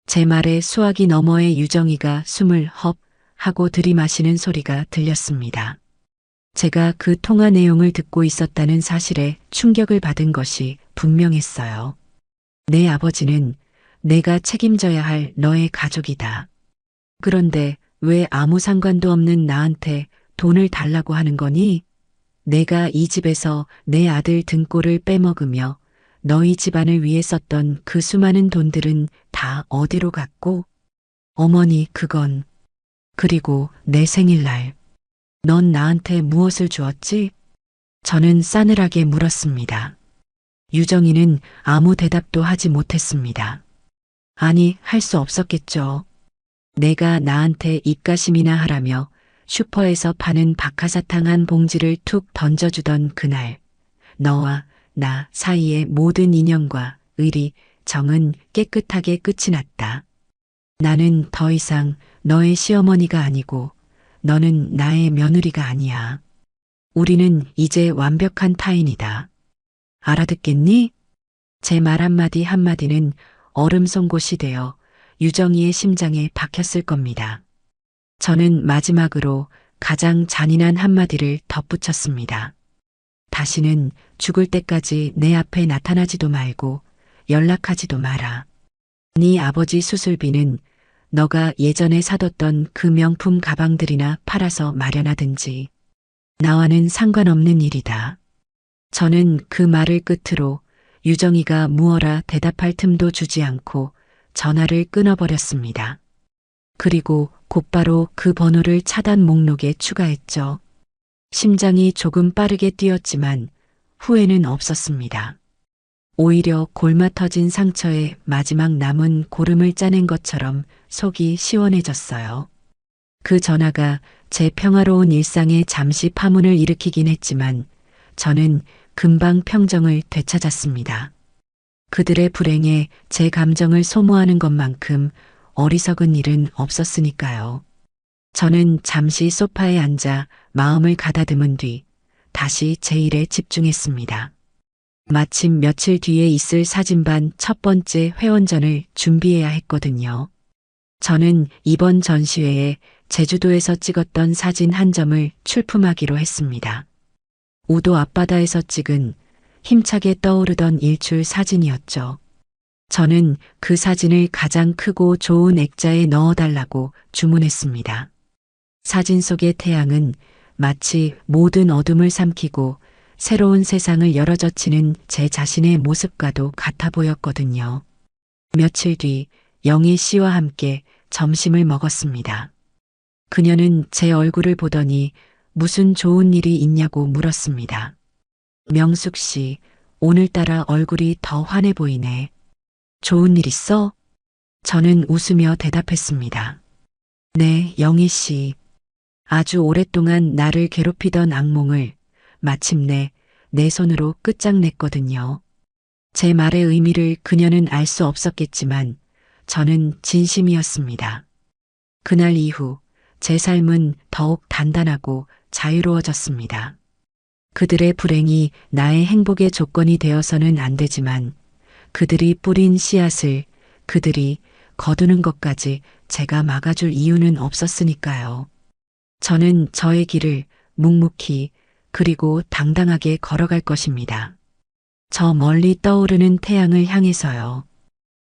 제 말에 수화기 너머의 유정이가 숨을 헙 하고 들이마시는 소리가 들렸습니다. 제가 그 통화 내용을 듣고 있었다는 사실에 충격을 받은 것이 분명했어요. 내 아버지는 내가 책임져야 할 너의 가족이다. 그런데 왜 아무 상관도 없는 나한테 돈을 달라고 하는 거니? 내가 이 집에서 내 아들 등골을 빼먹으며 너희 집안을 위해 썼던 그 수많은 돈들은 다 어디로 갔고? 어머니, 그건. 그리고 내 생일날. 넌 나한테 무엇을 주었지? 저는 싸늘하게 물었습니다. 유정이는 아무 대답도 하지 못했습니다. 아니, 할 수 없었겠죠. 내가 나한테 입가심이나 하라며 슈퍼에서 파는 박하사탕 한 봉지를 툭 던져주던 그날, 너와 나 사이의 모든 인연과 의리, 정은 깨끗하게 끝이 났다. 나는 더 이상 너의 시어머니가 아니고 너는 나의 며느리가 아니야. 우리는 이제 완벽한 타인이다. 알아듣겠니? 제 말 한마디 한마디는 얼음 송곳이 되어 유정이의 심장에 박혔을 겁니다. 저는 마지막으로 가장 잔인한 한마디를 덧붙였습니다. 다시는 죽을 때까지 내 앞에 나타나지도 말고 연락하지도 마라. 네 아버지 수술비는 너가 예전에 사뒀던 그 명품 가방들이나 팔아서 마련하든지 나와는 상관없는 일이다. 저는 그 말을 끝으로 유정이가 무어라 대답할 틈도 주지 않고 전화를 끊어버렸습니다. 그리고 곧바로 그 번호를 차단 목록에 추가했죠. 심장이 조금 빠르게 뛰었지만 후회는 없었습니다. 오히려 골마 터진 상처에 마지막 남은 고름을 짜낸 것처럼 속이 시원해졌어요. 그 전화가 제 평화로운 일상에 잠시 파문을 일으키긴 했지만 저는 금방 평정을 되찾았습니다. 그들의 불행에 제 감정을 소모하는 것만큼 어리석은 일은 없었으니까요. 저는 잠시 소파에 앉아 마음을 가다듬은 뒤 다시 제 일에 집중했습니다. 마침 며칠 뒤에 있을 사진반 첫 번째 회원전을 준비해야 했거든요. 저는 이번 전시회에 제주도에서 찍었던 사진 한 점을 출품하기로 했습니다. 우도 앞바다에서 찍은 힘차게 떠오르던 일출 사진이었죠. 저는 그 사진을 가장 크고 좋은 액자에 넣어달라고 주문했습니다. 사진 속의 태양은 마치 모든 어둠을 삼키고 새로운 세상을 열어젖히는 제 자신의 모습과도 같아 보였거든요. 며칠 뒤 영희 씨와 함께 점심을 먹었습니다. 그녀는 제 얼굴을 보더니 무슨 좋은 일이 있냐고 물었습니다. 명숙 씨, 오늘따라 얼굴이 더 환해 보이네. 좋은 일 있어? 저는 웃으며 대답했습니다. 네, 영희 씨. 아주 오랫동안 나를 괴롭히던 악몽을 마침내 내 손으로 끝장냈거든요. 제 말의 의미를 그녀는 알 수 없었겠지만 저는 진심이었습니다. 그날 이후 제 삶은 더욱 단단하고 자유로워졌습니다. 그들의 불행이 나의 행복의 조건이 되어서는 안 되지만 그들이 뿌린 씨앗을 그들이 거두는 것까지 제가 막아줄 이유는 없었으니까요. 저는 저의 길을 묵묵히 그리고 당당하게 걸어갈 것입니다. 저 멀리 떠오르는 태양을 향해서요.